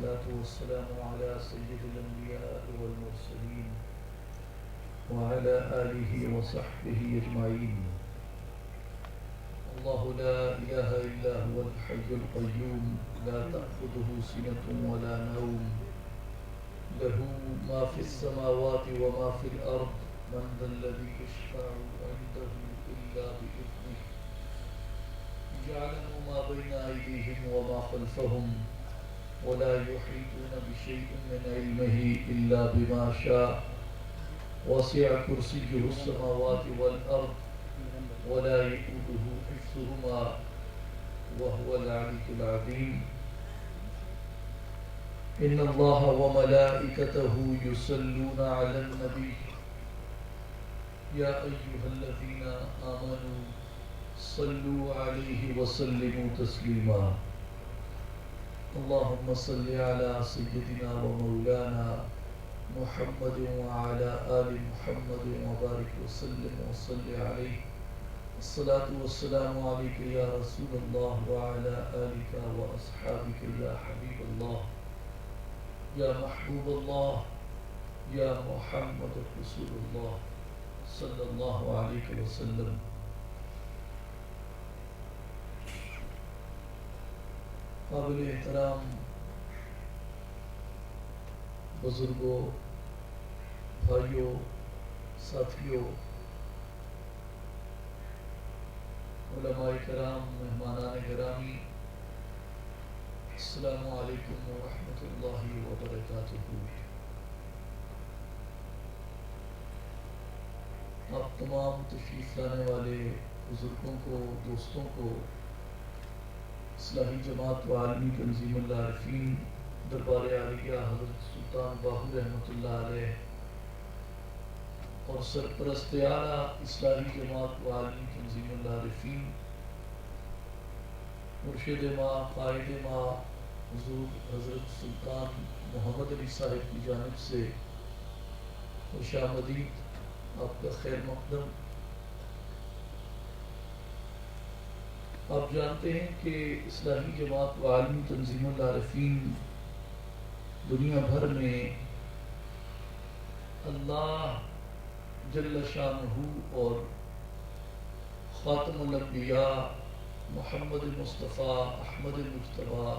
والصلاة والسلام على سيد الأنبياء والمرسلين وعلى آله وصحبه أجمعين. الله لا إله إلا هو الحي القيوم لا تأخذه سنة ولا نوم له ما في السماوات وما في الأرض من ذا الذي يشفع عنده إلا بإذنه يعلم ما بين أيديهم وما خلفهم ولا يحيطون بشيء من علمه إلا بما شاء وسع كرسيه السماوات والأرض ولا يؤوده حفظهما وهو العلي العظيم. إن الله وملائكته يصلون على النبي يا أيها الذين آمنوا صلوا عليه وسلموا تسليما. اللهم صل على سيدنا ومولانا محمد وعلى آل محمد وبارك وسلم وصل عليه. الصلاة والسلام عليك يا رسول الله وعلى آلك وأصحابك يا حبيب الله يا محبوب الله يا محمد رسول الله صلى الله عليه وسلم. قابل احترام بزرگوں، بھائیوں، ساتھیوں، علماء کرام، مہمانان گرامی، السلام علیکم ورحمۃ اللہ وبرکاتہ. آپ تمام تشریف لانے والے بزرگوں کو، دوستوں کو، اصلاحی جماعت و عالمی تنظیم العارفین دربار عالیہ حضرت سلطان باہو رحمۃ اللہ علیہ اور سرپرست اعلیٰ اصلاحی جماعت و عالمی تنظیم العارفین مرشد ماں، قائد ماں حضور حضرت سلطان محمد علی صاحب کی جانب سے خوش آمدید، آپ کا خیر مقدم. آپ جانتے ہیں کہ اصلاحی جماعت و عالمی تنظیم العارفین دنیا بھر میں اللہ جل شانہ اور خاتم الانبیاء محمد مصطفیٰ احمد مجتبیٰ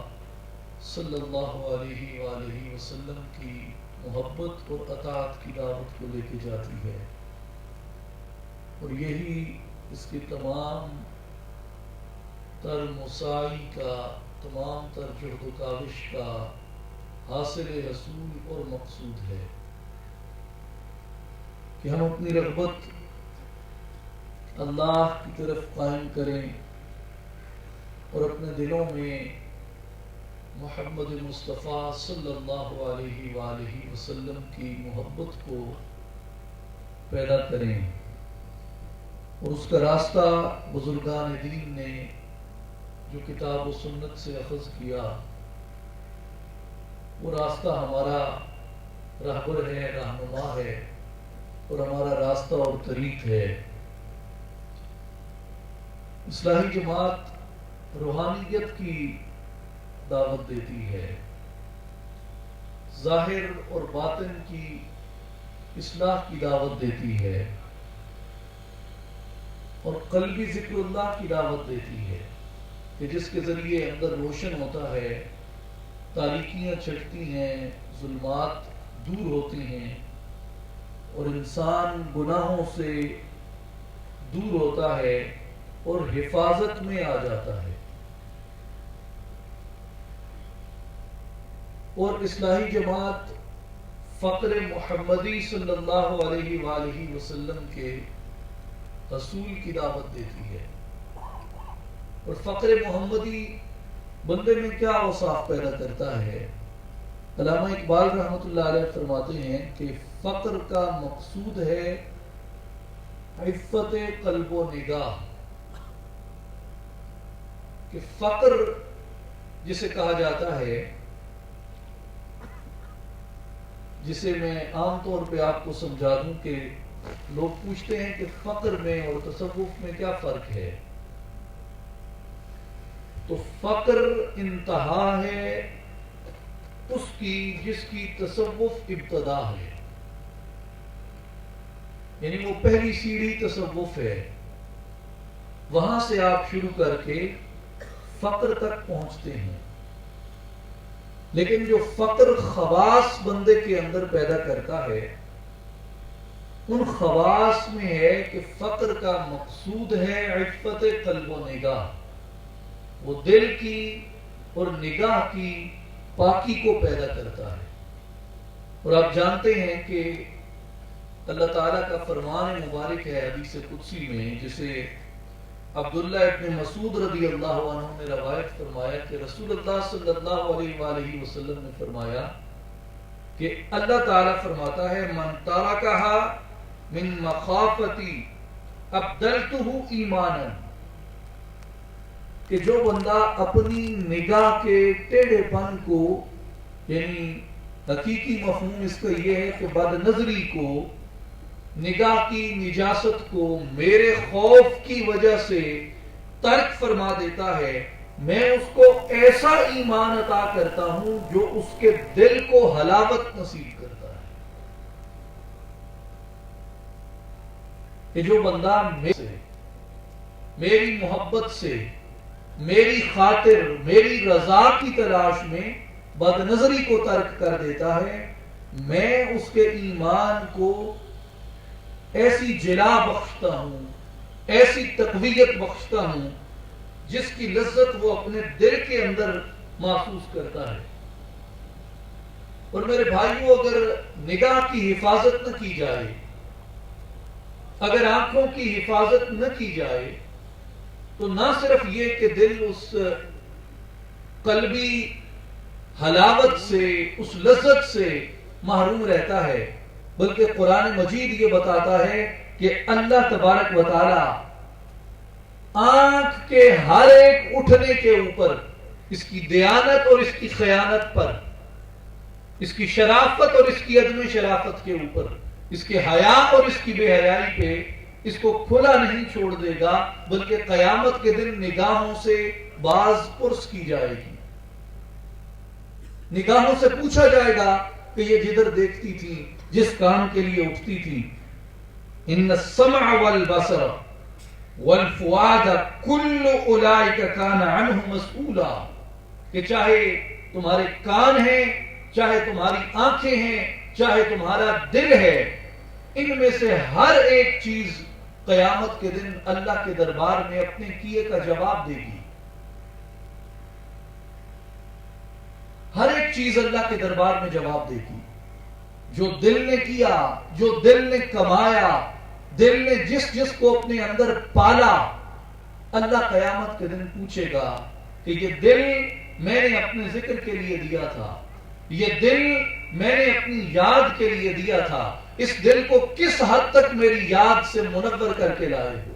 صلی اللہ علیہ وآلہ وسلم کی محبت اور اطاعت کی دعوت کو لے کے جاتی ہے، اور یہی اس کے تمام تر مساعی کا، تمام تر جہد و کاوش کا حاصل رسول اور مقصود ہے کہ ہم اپنی رغبت اللہ کی طرف قائم کریں اور اپنے دلوں میں محمد مصطفیٰ صلی اللہ علیہ وآلہ وسلم کی محبت کو پیدا کریں. اور اس کا راستہ بزرگان دین نے جو کتاب و سنت سے اخذ کیا، وہ راستہ ہمارا رہبر ہے، رہنما ہے، اور ہمارا راستہ اور طریق ہے. اصلاحی جماعت روحانیت کی دعوت دیتی ہے، ظاہر اور باطن کی اصلاح کی دعوت دیتی ہے، اور قلبی ذکر اللہ کی دعوت دیتی ہے کہ جس کے ذریعے اندر روشن ہوتا ہے، تاریکیاں چھٹتی ہیں، ظلمات دور ہوتے ہیں، اور انسان گناہوں سے دور ہوتا ہے اور حفاظت میں آ جاتا ہے. اور اصلاحی جماعت فقر محمدی صلی اللہ علیہ وآلہ وسلم کے رسول کی دعوت دیتی ہے. اور فقر محمدی بندے میں کیا اوصاف پیدا کرتا ہے؟ علامہ اقبال رحمۃ اللہ علیہ فرماتے ہیں کہ فقر کا مقصود ہے عفت قلب و نگاہ. کہ فقر جسے کہا جاتا ہے، جسے میں عام طور پہ آپ کو سمجھا دوں کہ لوگ پوچھتے ہیں کہ فقر میں اور تصوف میں کیا فرق ہے. تو فقر انتہا ہے اس کی جس کی تصوف ابتدا ہے، یعنی وہ پہلی سیڑھی تصوف ہے، وہاں سے آپ شروع کر کے فقر تک پہنچتے ہیں۔ لیکن جو فقر خواص بندے کے اندر پیدا کرتا ہے، ان خواص میں ہے کہ فقر کا مقصود ہے عفت قلب و نگاہ، وہ دل کی اور نگاہ کی پاکی کو پیدا کرتا ہے۔ اور آپ جانتے ہیں کہ اللہ تعالیٰ کا فرمان مبارک ہے حدیث قدسی میں، جسے عبداللہ ابن مسعود رضی اللہ عنہ نے روایت فرمایا کہ رسول اللہ صلی اللہ علیہ وآلہ وسلم نے فرمایا کہ اللہ تعالیٰ فرماتا ہے من ترکہا من مخافتی ابدلتہ ایمانا، کہ جو بندہ اپنی نگاہ کے ٹیڑھے پن کو، یعنی حقیقی مفہوم اس کا یہ ہے کہ بد نظری کو، نگاہ کی نجاست کو میرے خوف کی وجہ سے ترک فرما دیتا ہے، میں اس کو ایسا ایمان عطا کرتا ہوں جو اس کے دل کو حلاوت نصیب کرتا ہے۔ کہ جو بندہ میری محبت سے، میری خاطر، میری رضا کی تلاش میں بد نظری کو ترک کر دیتا ہے، میں اس کے ایمان کو ایسی جلا بخشتا ہوں، ایسی تقویت بخشتا ہوں جس کی لذت وہ اپنے دل کے اندر محسوس کرتا ہے۔ اور میرے بھائیوں، اگر نگاہ کی حفاظت نہ کی جائے، اگر آنکھوں کی حفاظت نہ کی جائے، تو نہ صرف یہ کہ دل اس قلبی حلاوت سے، اس لذت سے محروم رہتا ہے، بلکہ قرآن مجید یہ بتاتا ہے کہ اللہ تبارک و تعالی آنکھ کے ہر ایک اٹھنے کے اوپر اس کی دیانت اور اس کی خیانت پر، اس کی شرافت اور اس کی عدم شرافت کے اوپر، اس کے حیا اور اس کی بے حیائی پہ اس کو کھلا نہیں چھوڑ دے گا، بلکہ قیامت کے دن نگاہوں سے باز پرس کی جائے گی۔ نگاہوں سے پوچھا جائے گا کہ یہ جدھر دیکھتی تھی، جس کام کے لیے اٹھتی تھی، ان السمع والبصر والفؤاد کل اولئک کان عنہ مسئولا، کہ چاہے تمہارے کان ہیں، چاہے تمہاری آنکھیں ہیں، چاہے تمہارا دل ہے، ان میں سے ہر ایک چیز قیامت کے دن اللہ کے دربار میں اپنے کیے کا جواب دے گی۔ ہر ایک چیز اللہ کے دربار میں جواب دے گی۔ جو دل نے کیا، جو دل نے کمایا، دل نے جس کو اپنے اندر پالا، اللہ قیامت کے دن پوچھے گا کہ یہ دل میں نے اپنے ذکر کے لیے دیا تھا، یہ دل میں نے اپنی یاد کے لیے دیا تھا، اس دل کو کس حد تک میری یاد سے منور کر کے لائے ہو،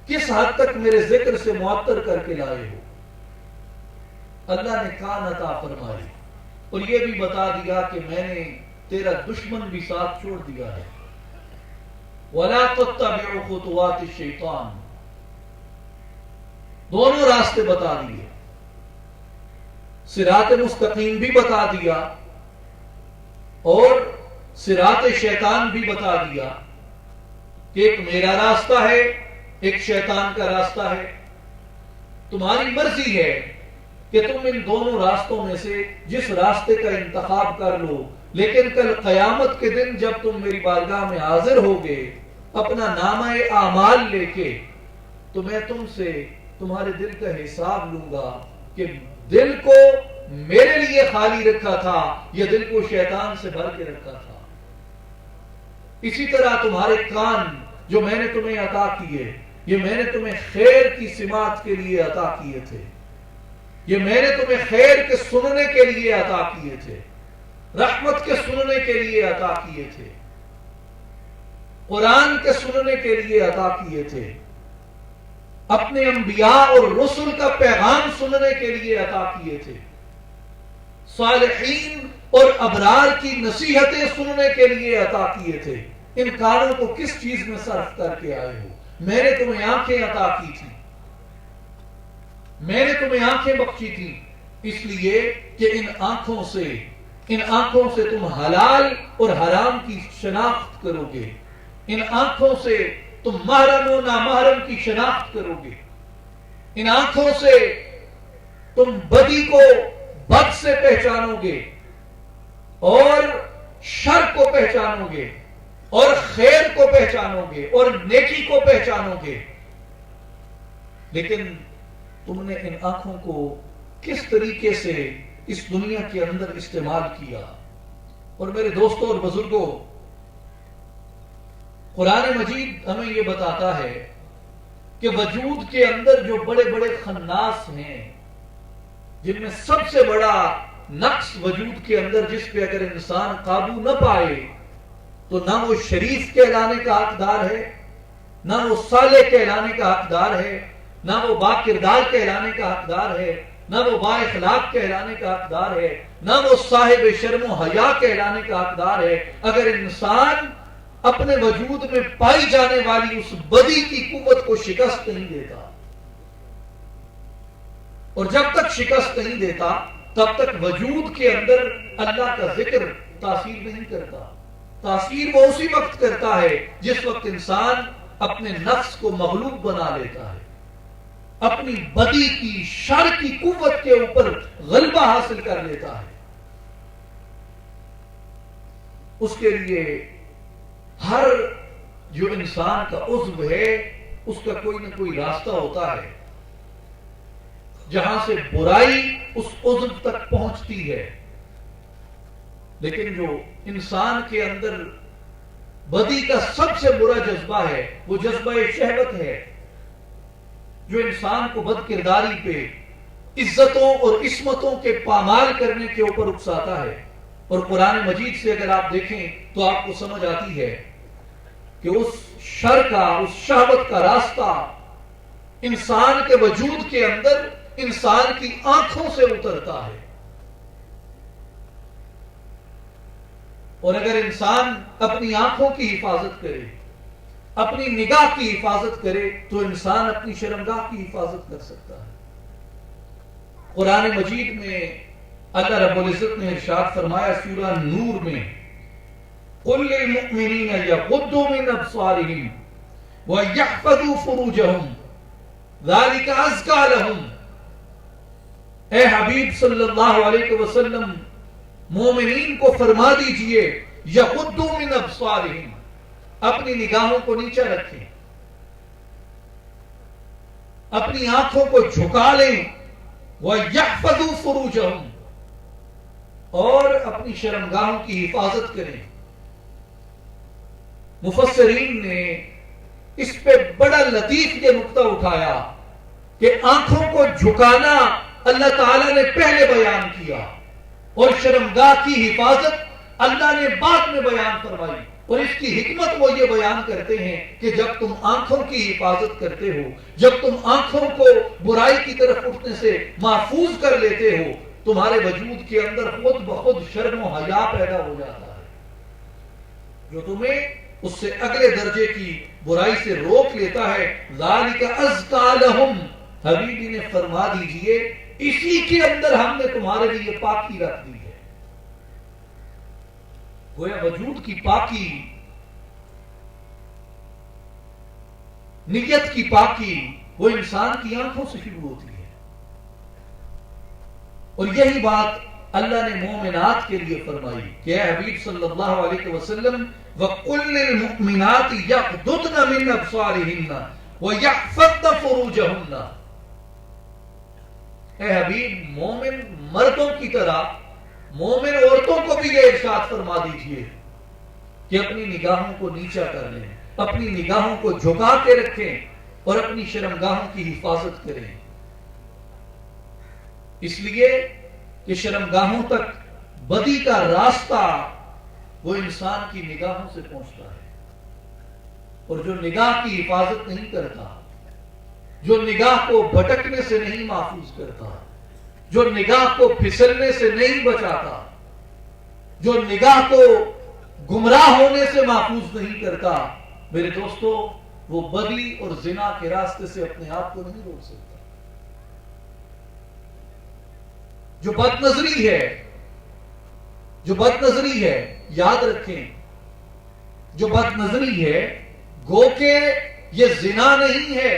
کس حد تک میرے ذکر سے معطر کر کے لائے ہو۔ اللہ نے کان عطا فرمائی اور یہ بھی بتا دیا کہ میں نے تیرا دشمن بھی ساتھ چھوڑ دیا ہے۔ وَلَا تَتَّبِعُوا خُطُوَاتِ الشَّيْطَانِ، دونوں راستے بتا دیے، صراط مستقیم بھی بتا دیا اور صراط شیطان بھی بتا دیا کہ ایک میرا راستہ ہے، ایک شیطان کا راستہ ہے۔ تمہاری مرضی ہے کہ تم ان دونوں راستوں میں سے جس راستے کا انتخاب کر لو، لیکن کل قیامت کے دن جب تم میری بارگاہ میں حاضر ہوگے اپنا نامہ اعمال لے کے، تو میں تم سے تمہارے دل کا حساب لوں گا کہ دل کو میرے لیے خالی رکھا تھا یا دل کو شیطان سے بھر کے رکھا تھا۔ اسی طرح تمہارے کان جو میں نے تمہیں عطا کیے، یہ میں نے تمہیں خیر کی سماعت کے لیے عطا کیے تھے، یہ میں نے تمہیں خیر کے سننے کے لیے عطا کیے تھے، رحمت کے سننے کے لیے عطا کیے تھے، قرآن کے سننے کے لیے عطا کیے تھے، اپنے انبیاء اور رسل کا پیغام سننے کے لیے عطا کیے تھے، صالحین اور ابرار کی نصیحتیں سننے کے لیے عطا کیے تھے۔ ان کانوں کو کس چیز میں صرف کر کے آئے ہو؟ میں نے تمہیں آنکھیں عطا کی تھی، میں نے تمہیں آنکھیں بخشی تھی اس لیے کہ ان آنکھوں سے تم حلال اور حرام کی شناخت کرو گے، ان آنکھوں سے تم محرم و نامحرم کی شناخت کرو گے، ان آنکھوں سے تم بدی کو بد سے پہچانو گے اور شر کو پہچانو گے اور خیر کو پہچانو گے اور نیکی کو پہچانو گے۔ لیکن تم نے ان آنکھوں کو کس طریقے سے اس دنیا کے اندر استعمال کیا۔ اور میرے دوستوں اور بزرگوں، قرآن مجید ہمیں یہ بتاتا ہے کہ وجود کے اندر جو بڑے بڑے خناس ہیں، جن میں سب سے بڑا نقص وجود کے اندر جس پہ اگر انسان قابو نہ پائے تو نہ وہ شریف کہلانے کا حقدار ہے، نہ وہ صالح کہلانے کا حقدار ہے، نہ وہ با کردار کہلانے کا حقدار ہے، نہ وہ با اخلاق کہلانے کا حقدار ہے، نہ وہ صاحب شرم و حیا کہلانے کا حقدار ہے، اگر انسان اپنے وجود میں پائی جانے والی اس بدی کی قوت کو شکست نہیں دیتا۔ اور جب تک شکست نہیں دیتا تب تک وجود کے اندر اللہ کا ذکر تاثیر نہیں کرتا۔ تاثیر وہ اسی وقت کرتا ہے جس وقت انسان اپنے نفس کو مغلوب بنا لیتا ہے، اپنی بدی کی شر کی قوت کے اوپر غلبہ حاصل کر لیتا ہے۔ اس کے لیے ہر جو انسان کا عضو ہے اس کا کوئی نہ کوئی راستہ ہوتا ہے جہاں سے برائی اس عضو تک پہنچتی ہے، لیکن جو انسان کے اندر بدی کا سب سے برا جذبہ ہے وہ جذبہ شہوت ہے، جو انسان کو بد کرداری پہ، عزتوں اور عصمتوں کے پامال کرنے کے اوپر اکساتا ہے۔ اور قرآن مجید سے اگر آپ دیکھیں تو آپ کو سمجھ آتی ہے کہ اس شر کا، اس شہوت کا راستہ انسان کے وجود کے اندر انسان کی آنکھوں سے اترتا ہے، اور اگر انسان اپنی آنکھوں کی حفاظت کرے، اپنی نگاہ کی حفاظت کرے تو انسان اپنی شرمگاہ کی حفاظت کر سکتا ہے۔ قرآن مجید میں اللہ رب العزت نے ارشاد فرمایا سورہ نور میں، قُلْ لِلْمُؤْمِنِينَ يَغُضُّوا مِنْ أَبْصَارِهِمْ وَيَحْفَظُوا فُرُوجَهُمْ ذَلِكَ أَزْكَىٰ لَهُمْ۔ اے حبیب صلی اللہ علیہ وسلم، مومنین کو فرما دیجئے یغضوا من ابصارہم، اپنی نگاہوں کو نیچا رکھیں، اپنی آنکھوں کو جھکا لیں، وَيَحْفَظُوا فُرُوجَهُمْ، اور اپنی شرمگاہوں کی حفاظت کریں۔ مفسرین نے اس پہ بڑا لطیف یہ نقطہ اٹھایا کہ آنکھوں کو جھکانا اللہ تعالیٰ نے پہلے بیان کیا اور شرمگاہ کی حفاظت اللہ نے بعد میں بیان فرمائی، اور اس کی حکمت وہ یہ بیان کرتے ہیں کہ جب تم آنکھوں کی حفاظت کرتے ہو، جب تم آنکھوں کو برائی کی طرف اٹھنے سے محفوظ کر لیتے ہو، تمہارے وجود کے اندر خود بخود شرم و حیا پیدا ہو جاتا ہے جو تمہیں اس سے اگلے درجے کی برائی سے روک لیتا ہے۔ ذالک ازکیٰ لہم، حبیبی نے فرما دیجئے اسی کے اندر ہم نے تمہارے لیے پاکی رکھ دی ہے۔ گویا وجود کی پاکی، نیت کی پاکی وہ انسان کی آنکھوں سے شروع ہوتی ہے، اور یہی بات اللہ نے مومنات کے لیے فرمائی کہ اے حبیب صلی اللہ علیہ وسلم وَقُلْ لِلْمُؤْمِنَاتِ يَغْضُضْنَ مِنْ أَبْصَارِهِنَّ وَيَحْفَظْنَ فُرُوجَهُنَّ۔ اے حبیب، مومن مردوں کی طرح مومن عورتوں کو بھی یہ ارشاد فرما دیجئے کہ اپنی نگاہوں کو نیچا کر لیں، اپنی نگاہوں کو جھکا کے رکھیں اور اپنی شرمگاہوں کی حفاظت کریں، اس لیے کہ شرمگاہوں تک بدی کا راستہ وہ انسان کی نگاہوں سے پہنچتا ہے، اور جو نگاہ کی حفاظت نہیں کرتا، جو نگاہ کو بھٹکنے سے نہیں محفوظ کرتا، جو نگاہ کو پھسلنے سے نہیں بچاتا، جو نگاہ کو گمراہ ہونے سے محفوظ نہیں کرتا، میرے دوستو وہ بدی اور زنا کے راستے سے اپنے آپ کو نہیں روک سکتا۔ جو بد نظری ہے، جو بد نظری ہے، یاد رکھیں، جو بد نظری ہے گو کہ یہ زنا نہیں ہے،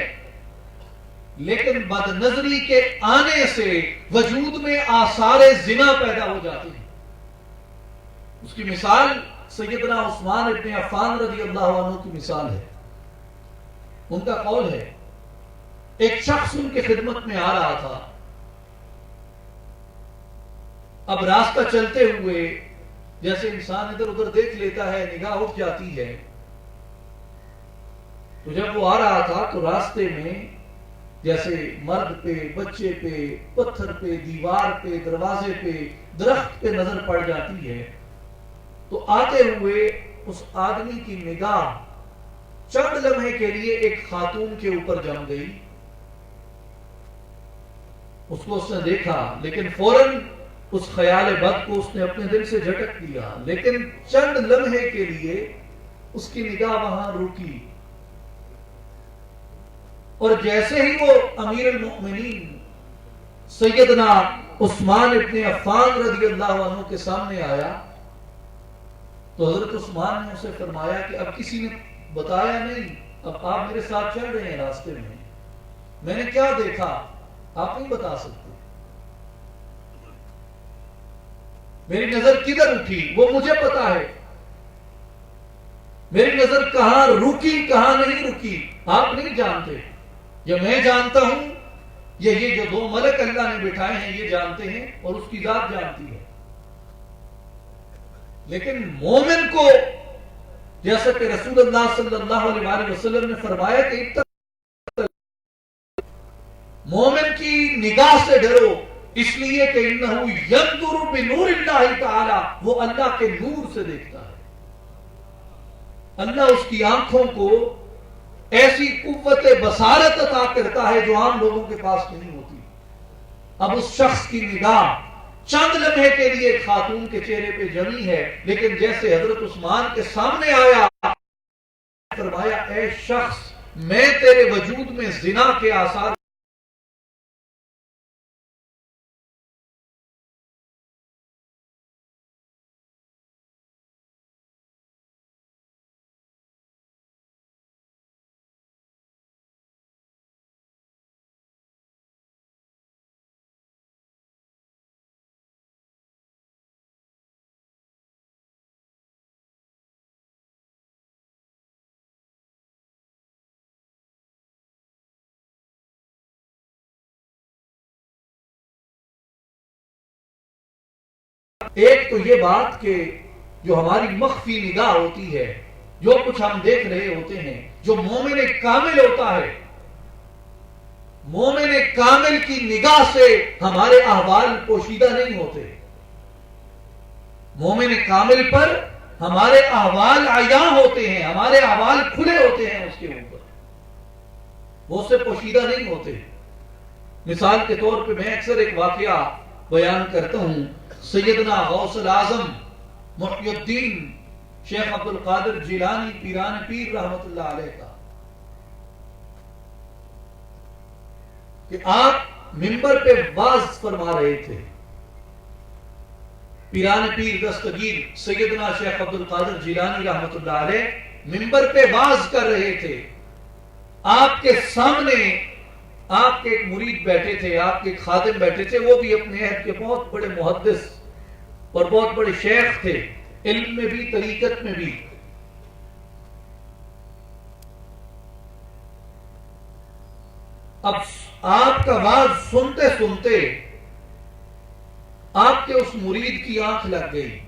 لیکن بد نظری کے آنے سے وجود میں آثار زنا پیدا ہو جاتے ہیں۔ اس کی مثال سیدنا عثمان ابن عفان رضی اللہ عنہ کی مثال ہے۔ ان کا قول ہے، ایک شخص ان کی خدمت میں آ رہا تھا، اب راستہ چلتے ہوئے جیسے انسان ادھر ادھر دیکھ لیتا ہے، نگاہ اٹھ جاتی ہے، تو جب وہ آ رہا تھا تو راستے میں جیسے مرد پہ، بچے پہ، پتھر پہ، دیوار پہ، دروازے پہ، درخت پہ نظر پڑ جاتی ہے، تو آتے ہوئے اس آدمی کی نگاہ چند لمحے کے لیے ایک خاتون کے اوپر جم گئی۔ اس کو اس نے دیکھا، لیکن فوراً اس خیال بد کو اس نے اپنے دل سے جھٹک دیا، لیکن چند لمحے کے لیے اس کی نگاہ وہاں رکی، اور جیسے ہی وہ امیر المؤمنین سیدنا عثمان ابن عفان رضی اللہ عنہ کے سامنے آیا تو حضرت عثمان نے اسے فرمایا کہ اب کسی نے بتایا نہیں، اب آپ میرے ساتھ چل رہے ہیں راستے میں نے کیا دیکھا آپ نہیں بتا سکتے، میری نظر کدھر اٹھی وہ مجھے پتا ہے، میری نظر کہاں رکی کہاں نہیں رکی آپ نہیں جانتے، یہ میں جانتا ہوں، یہ جو دو ملک اللہ نے بٹھائے ہیں یہ جانتے ہیں، اور اس کی ذات جانتی ہے۔ لیکن مومن کو جیسا کہ رسول اللہ صلی اللہ علیہ وآلہ وسلم نے فرمایا کہ مومن کی نگاہ سے ڈرو، اس لیے کہ انہو یندر بنور اللہ تعالی، وہ اللہ کے نور سے دیکھتا ہے۔ اللہ اس کی آنکھوں کو ایسی قوت بصارت عطا کرتا ہے جو عام لوگوں کے پاس نہیں ہوتی۔ اب اس شخص کی نگاہ چند لمحے کے لیے خاتون کے چہرے پہ جمی ہے، لیکن جیسے حضرت عثمان کے سامنے آیا فرمایا، اے شخص میں تیرے وجود میں زنا کے آثار ایک تو یہ بات کہ جو ہماری مخفی نگاہ ہوتی ہے، جو کچھ ہم دیکھ رہے ہوتے ہیں، جو مومن کامل ہوتا ہے، مومن کامل کی نگاہ سے ہمارے احوال پوشیدہ نہیں ہوتے، مومن کامل پر ہمارے احوال عیاں ہوتے ہیں، ہمارے احوال کھلے ہوتے ہیں، اس کے اوپر وہ سے پوشیدہ نہیں ہوتے۔ مثال کے طور پہ میں اکثر ایک واقعہ بیان کرتا ہوں، سیدنا غوث الاعظم محی الدین شیخ عبد القادر جیلانی پیران پیر رحمت اللہ علیہ کا، کہ آپ منبر پہ واعظ فرما رہے تھے، پیران پیر دستگیر سیدنا شیخ عبد القادر جیلانی رحمت اللہ علیہ منبر پہ واعظ کر رہے تھے، آپ کے سامنے آپ کے ایک مرید بیٹھے تھے، آپ کے ایک خادم بیٹھے تھے، وہ بھی اپنے عہد کے بہت بڑے محدث اور بہت بڑے شیخ تھے، علم میں بھی طریقت میں بھی۔ اب آپ کا واعظ سنتے سنتے آپ کے اس مرید کی آنکھ لگ گئی،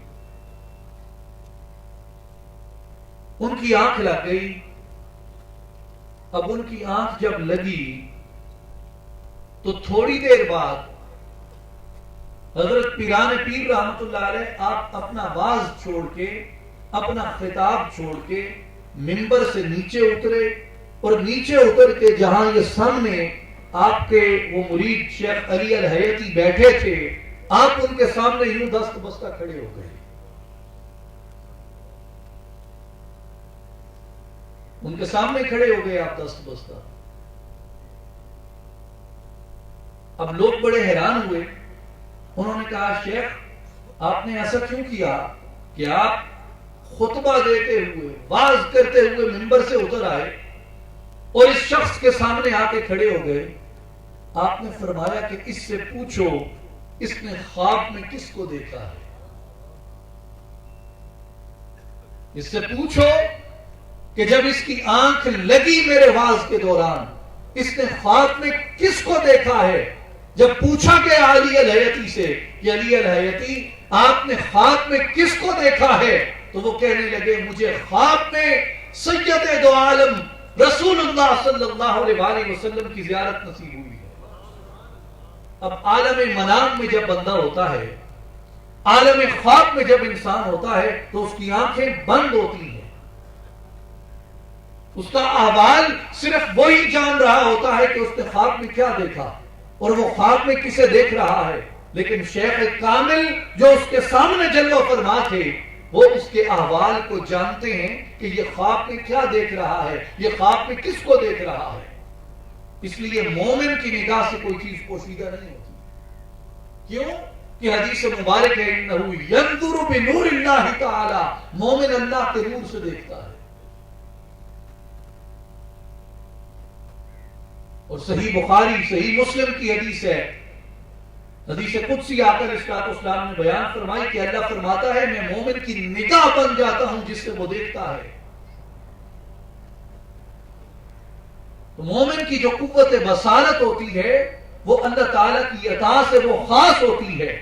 ان کی آنکھ لگ گئی۔ اب ان کی آنکھ جب لگی تو تھوڑی دیر بعد حضرت پیران پیر رحمت اللہ علیہ آپ اپنا واعظ چھوڑ کے، اپنا خطاب چھوڑ کے منبر سے نیچے اترے، اور نیچے اتر کے جہاں یہ سامنے آپ کے وہ مرید شیخ علی الحیتی بیٹھے تھے، آپ ان کے سامنے یوں دست بستہ کھڑے ہو گئے، ان کے سامنے کھڑے ہو گئے آپ دست بستہ۔ اب لوگ بڑے حیران ہوئے، انہوں نے کہا شیخ آپ نے ایسا کیوں کیا کہ آپ خطبہ دیتے ہوئے واعظ کرتے ہوئے منبر سے اتر آئے اور اس شخص کے سامنے آ کے کھڑے ہو گئے؟ آپ نے فرمایا کہ اس سے پوچھو اس نے خواب میں کس کو دیکھا ہے، اس سے پوچھو کہ جب اس کی آنکھ لگی میرے واعظ کے دوران اس نے خواب میں کس کو دیکھا ہے۔ جب پوچھا گیا علی الحیتی سے کہ علی الحیتی آپ نے خواب میں کس کو دیکھا ہے، تو وہ کہنے لگے مجھے خواب میں سید دو عالم رسول اللہ صلی اللہ علیہ وسلم کی زیارت نصیب ہوئی ہے۔ اب عالم منام میں جب بندہ ہوتا ہے، عالم خواب میں جب انسان ہوتا ہے تو اس کی آنکھیں بند ہوتی ہیں، اس کا احوال صرف وہی جان رہا ہوتا ہے کہ اس نے خواب میں کیا دیکھا اور وہ خواب میں کسے دیکھ رہا ہے۔ لیکن شیخ کامل جو اس کے سامنے جلوہ فرما تھے وہ اس کے احوال کو جانتے ہیں کہ یہ خواب میں کیا دیکھ رہا ہے، یہ خواب میں کس کو دیکھ رہا ہے۔ اس لیے مومن کی نگاہ سے کوئی چیز پوشیدہ نہیں ہوتی۔ کیوں کہ حدیث مبارک ہے انہو ینظر بنور اللہ تعالی، مومن اللہ کے نور سے دیکھتا ہے۔ اور صحیح بخاری صحیح مسلم کی حدیث ہے، حدیث قدسی آ کر اسلام نے بیان فرمائی کہ اللہ فرماتا ہے میں مومن کی نگاہ بن جاتا ہوں جس سے وہ دیکھتا ہے۔ تو مومن کی جو قوت بصارت ہوتی ہے وہ اللہ تعالیٰ کی عطا سے وہ خاص ہوتی ہے۔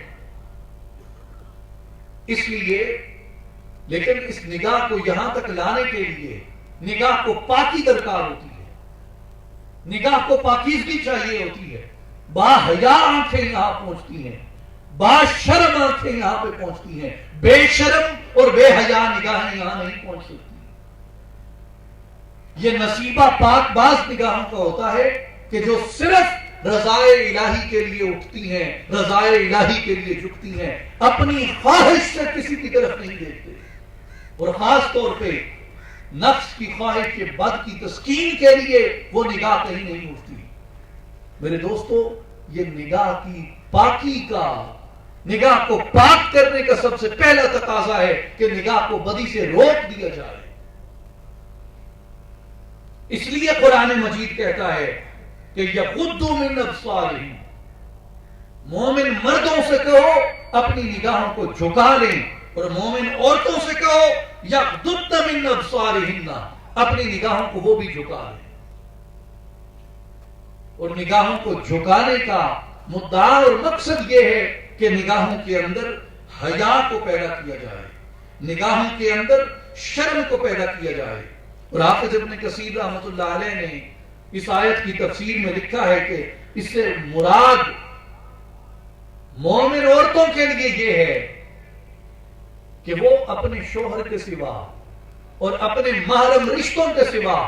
اس لیے لیکن اس نگاہ کو یہاں تک لانے کے لیے نگاہ کو پاکی درکار ہوتی ہے، نگاہ کو پاکیزگی چاہیے ہوتی ہے۔ با حیا آنکھیں یہاں پہنچتی ہیں، با شرم آنکھیں یہاں پہ پہنچتی ہیں، بے شرم اور بے حیا نگاہیں یہاں نہیں پہنچ سکتی۔ یہ نصیبہ پاک باز نگاہوں کا ہوتا ہے کہ جو صرف رضائے الہی کے لیے اٹھتی ہیں، رضائے الہی کے لیے جھکتی ہیں، اپنی خواہش سے کسی کی طرف نہیں دیکھتے۔ اور خاص طور پہ نفس کی خواہش کے بد کی تسکین کے لیے وہ نگاہ کہیں نہیں اٹھتی۔ میرے دوستو یہ نگاہ کی پاکی کا، نگاہ کو پاک کرنے کا سب سے پہلا تقاضا ہے کہ نگاہ کو بدی سے روک دیا جائے۔ اس لیے قرآن مجید کہتا ہے کہ یغضوا من ابصارہم، مومن مردوں سے کہو اپنی نگاہوں کو جھکا لیں، اور مومن عورتوں سے کہو یغضضن من ابصارہن، اپنی نگاہوں کو وہ بھی جھکا لیں۔ اور نگاہوں کو جھکانے کا مدعا اور مقصد یہ ہے کہ نگاہوں کے اندر حیا کو پیدا کیا جائے، نگاہوں کے اندر شرم کو پیدا کیا جائے۔ اور حافظ ابن کثیر رحمۃ اللہ علیہ نے اس آیت کی تفسیر میں لکھا ہے کہ اس سے مراد مومن عورتوں کے لیے یہ ہے کہ وہ اپنے شوہر کے سوا اور اپنے محرم رشتوں کے سوا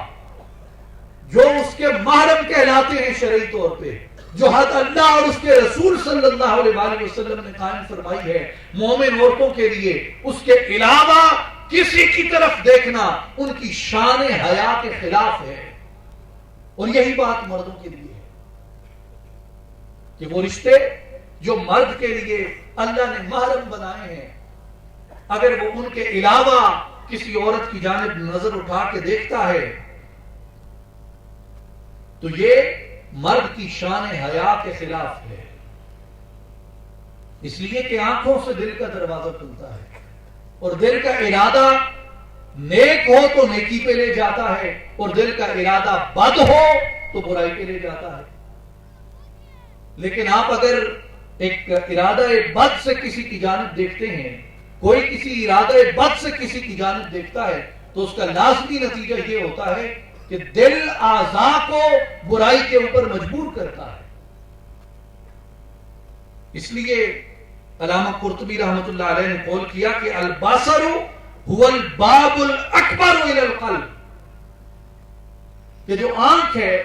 جو اس کے محرم کہلاتے ہیں شرعی طور پہ، جو حد اللہ اور اس کے رسول صلی اللہ علیہ وسلم نے قائم فرمائی ہے، مومن عورتوں کے لیے اس کے علاوہ کسی کی طرف دیکھنا ان کی شان حیا کے خلاف ہے۔ اور یہی بات مردوں کے لیے ہے کہ وہ رشتے جو مرد کے لیے اللہ نے محرم بنائے ہیں، اگر وہ ان کے علاوہ کسی عورت کی جانب نظر اٹھا کے دیکھتا ہے تو یہ مرد کی شان حیا کے خلاف ہے۔ اس لیے کہ آنکھوں سے دل کا دروازہ کھلتا ہے، اور دل کا ارادہ نیک ہو تو نیکی پہ لے جاتا ہے، اور دل کا ارادہ بد ہو تو برائی پہ لے جاتا ہے۔ لیکن آپ اگر ایک ارادہ بد سے کسی کی جانب دیکھتے ہیں، کوئی کسی ارادہ بد سے کسی کی جانب دیکھتا ہے، تو اس کا لازمی نتیجہ یہ ہوتا ہے کہ دل اعضاء کو برائی کے اوپر مجبور کرتا ہے۔ اس لیے علامہ قرطبی رحمۃ اللہ علیہ نے قول کیا کہ البصر هو الباب الاکبر الى القلب، کہ جو آنکھ ہے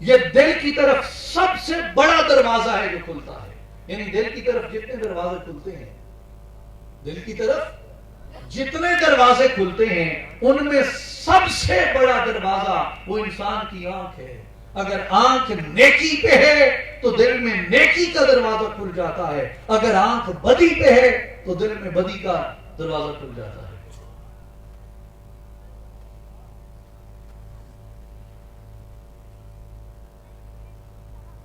یہ دل کی طرف سب سے بڑا دروازہ ہے جو کھلتا ہے۔ یعنی دل کی طرف جتنے دروازے کھلتے ہیں، دل کی طرف جتنے دروازے کھلتے ہیں ان میں سب سے بڑا دروازہ وہ انسان کی آنکھ ہے۔ اگر آنکھ نیکی پہ ہے تو دل میں نیکی کا دروازہ کھل جاتا ہے، اگر آنکھ بدی پہ ہے تو دل میں بدی کا دروازہ کھل جاتا ہے۔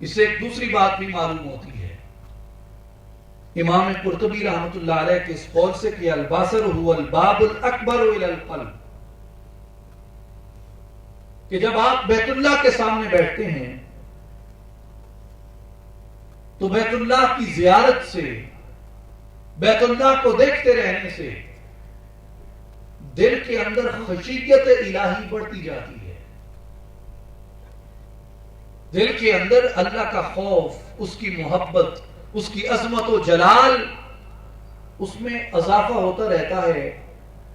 اس سے ایک دوسری بات بھی معلوم ہوتی ہے، امام قرطبی رحمۃ اللہ علیہ کے اس قول سے کہ البصر هو الباب الاکبر الى القلب، کہ جب آپ بیت اللہ کے سامنے بیٹھتے ہیں تو بیت اللہ کی زیارت سے، بیت اللہ کو دیکھتے رہنے سے دل کے اندر خشیت الہی بڑھتی جاتی ہے، دل کے اندر اللہ کا خوف، اس کی محبت، اس کی عظمت و جلال، اس میں اضافہ ہوتا رہتا ہے،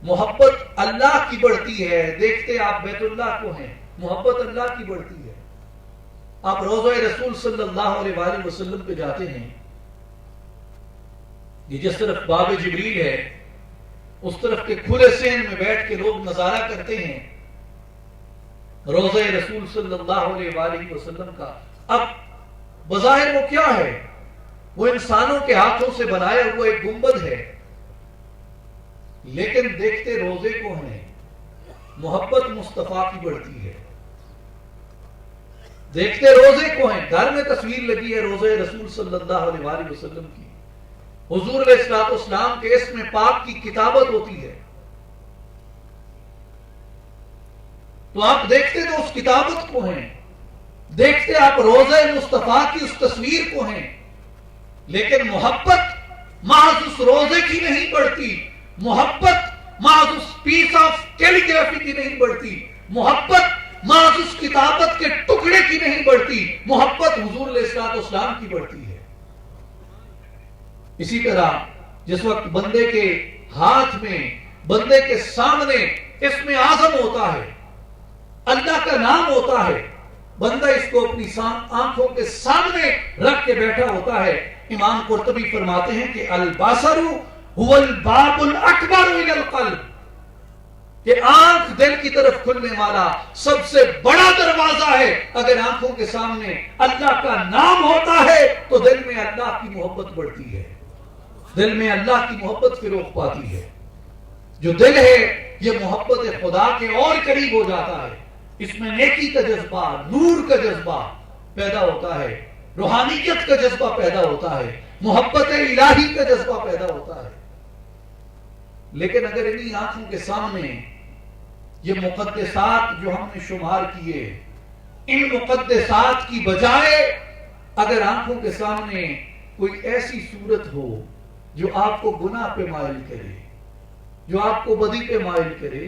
محبت اللہ کی بڑھتی ہے۔ دیکھتے آپ بیت اللہ کو ہیں، محبت اللہ کی بڑھتی ہے۔ آپ روضہ رسول صلی اللہ علیہ وآلہ وسلم پہ جاتے ہیں، یہ جس طرف باب جبریل ہے اس طرف کے کھلے سین میں بیٹھ کے لوگ نظارہ کرتے ہیں روضہ رسول صلی اللہ علیہ وآلہ وسلم کا۔ اب بظاہر وہ کیا ہے؟ وہ انسانوں کے ہاتھوں سے بنایا ہوا ایک گنبد ہے، لیکن دیکھتے روزے کو ہیں، محبت مصطفیٰ کی بڑھتی ہے۔ دیکھتے روزے کو ہیں، گھر میں تصویر لگی ہے روزہ رسول صلی اللہ علیہ وآلہ وسلم کی، حضور علیہ الصلوۃ والسلام کے اسم پاک کی کتابت ہوتی ہے، تو آپ دیکھتے تو اس کتابت کو ہیں، دیکھتے آپ روزہ مصطفیٰ کی اس تصویر کو ہیں، لیکن محبت محض اس روزے کی نہیں بڑھتی، محبت محض اس پیس آف کیلیگرافی کی نہیں بڑھتی، محبت محض اس کتابت کے ٹکڑے کی نہیں بڑھتی، محبت حضور علیہ الصلوۃ والسلام کی بڑھتی ہے۔ اسی طرح جس وقت بندے کے ہاتھ میں، بندے کے سامنے اسم اعظم ہوتا ہے، اللہ کا نام ہوتا ہے، بندہ اس کو اپنی آنکھوں کے سامنے رکھ کے بیٹھا ہوتا ہے۔ امام قرطبی فرماتے ہیں کہ البصر هو الباب الاکبر الى القلب، کہ آنکھ دل کی طرف کھلنے والا سب سے بڑا دروازہ ہے۔ اگر آنکھوں کے سامنے اللہ کا نام ہوتا ہے تو دل میں اللہ کی محبت بڑھتی ہے، دل میں اللہ کی محبت فروغ پاتی ہے۔ جو دل ہے یہ محبت خدا کے اور قریب ہو جاتا ہے، اس میں نیکی کا جذبہ، نور کا جذبہ پیدا ہوتا ہے، روحانیت کا جذبہ پیدا ہوتا ہے، محبت الہی کا جذبہ پیدا ہوتا ہے۔ لیکن اگر انہی آنکھوں کے سامنے یہ مقدسات جو ہم نے شمار کیے، ان مقدسات کی بجائے اگر آنکھوں کے سامنے کوئی ایسی صورت ہو جو آپ کو گناہ پہ مائل کرے، جو آپ کو بدی پہ مائل کرے،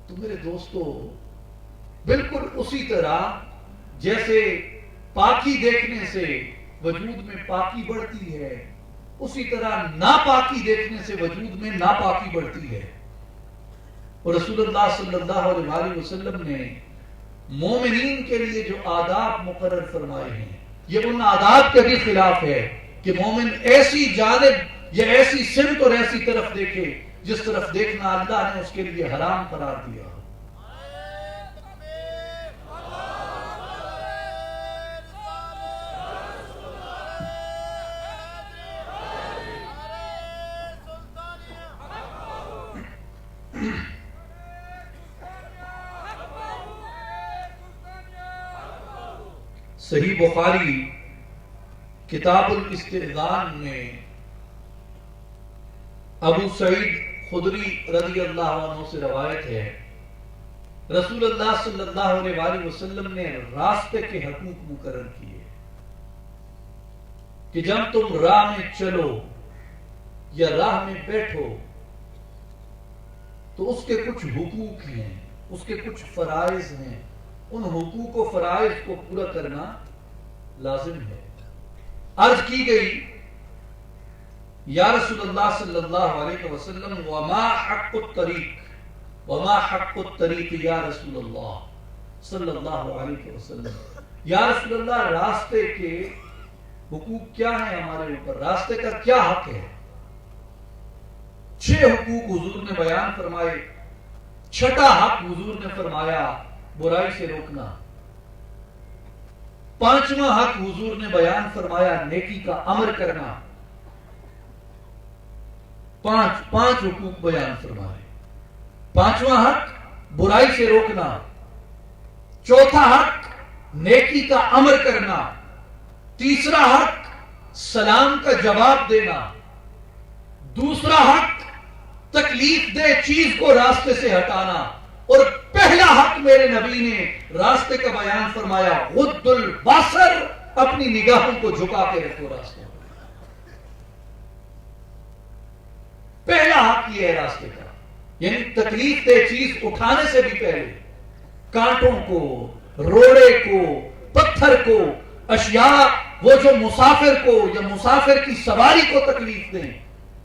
تو میرے دوستو بالکل اسی طرح جیسے پاکی دیکھنے سے وجود میں پاکی بڑھتی ہے، اسی طرح ناپاکی دیکھنے سے وجود میں ناپاکی بڑھتی ہے۔ اور رسول اللہ صلی اللہ علیہ وآلہ وسلم نے مومنین کے لیے جو آداب مقرر فرمائے ہیں، یہ ان آداب کے بھی خلاف ہے کہ مومن ایسی جانب یا ایسی سمت اور ایسی طرف دیکھے جس طرف دیکھنا اللہ نے اس کے لیے حرام قرار دیا۔ صحیح بخاری کتاب الاستئذان میں ابو سعید خدری رضی اللہ عنہ سے روایت ہے، رسول اللہ صلی اللہ علیہ وآلہ وسلم نے راستے کے حقوق مقرر کیے کہ جب تم راہ میں چلو یا راہ میں بیٹھو تو اس کے کچھ حقوق ہیں، اس کے کچھ فرائض ہیں، ان حقوق و فرائض کو پورا کرنا لازم ہے۔ عرض کی گئی یا رسول اللہ صلی اللہ علیہ وسلم وما حق الطریق، وما حق الطریق یا رسول اللہ صلی اللہ علیہ وسلم، یا رسول اللہ راستے کے حقوق کیا ہیں ہمارے اوپر، راستے کا کیا حق ہے؟ 6 حقوق حضور نے بیان فرمائے۔ چھٹا حق حضور نے فرمایا برائی سے روکنا، 5واں حق حضور نے بیان فرمایا نیکی کا امر کرنا. پانچ حقوق بیان فرمائے. 5واں حق برائی سے روکنا. 4تھا حق نیکی کا امر کرنا. 3را حق سلام کا جواب دینا. 2سرا حق تکلیف دہ چیز کو راستے سے ہٹانا. اور پہلا حق میرے نبی نے راستے کا بیان فرمایا غض البصر، اپنی نگاہوں کو جھکا کے رکھو راستے. پہلا حق یہ ہے راستے کا، یعنی تکلیف دہ چیز اٹھانے سے بھی پہلے کانٹوں کو، روڑے کو، پتھر کو، اشیاء وہ جو مسافر کو یا مسافر کی سواری کو تکلیف دیں،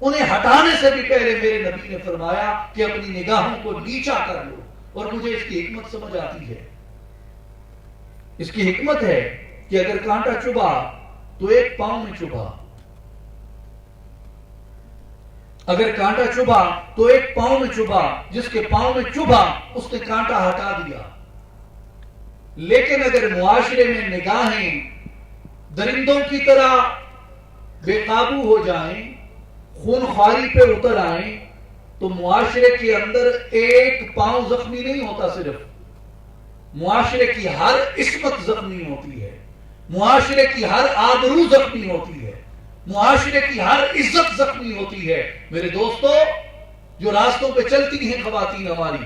انہیں ہٹانے سے بھی پہلے میرے نبی نے فرمایا کہ اپنی نگاہوں کو نیچا کر لو. اور مجھے اس کی حکمت سمجھ آتی ہے. اس کی حکمت ہے کہ اگر کانٹا چبھا تو ایک پاؤں میں چبھا، اگر کانٹا چبھا تو ایک پاؤں میں چبھا، جس کے پاؤں میں چبھا اس نے کانٹا ہٹا دیا. لیکن اگر معاشرے میں نگاہیں درندوں کی طرح بے قابو ہو جائیں، خونخواری پہ اتر آئیں، تو معاشرے کے اندر ایک پاؤں زخمی نہیں ہوتا، صرف معاشرے کی ہر عصمت زخمی ہوتی ہے، معاشرے کی ہر آبرو زخمی ہوتی ہے، معاشرے کی ہر عزت زخمی ہوتی ہے. میرے دوستو، جو راستوں پہ چلتی ہیں خواتین ہماری،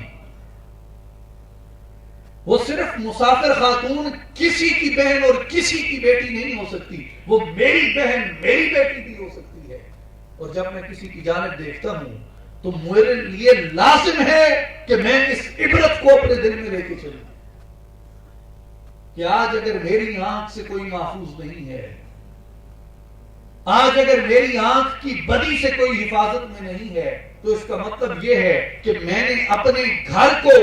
وہ صرف مسافر خاتون کسی کی بہن اور کسی کی بیٹی نہیں ہو سکتی، وہ میری بہن میری بیٹی بھی ہو سکتی ہے. اور جب میں کسی کی جانب دیکھتا ہوں تو میرے لیے لازم ہے کہ میں اس عبرت کو اپنے دل میں لے کے چلوں کہ آج اگر میری آنکھ سے کوئی محفوظ نہیں ہے، آج اگر میری آنکھ کی بدی سے کوئی حفاظت میں نہیں ہے، تو اس کا مطلب یہ ہے کہ میں نے اپنے گھر کو،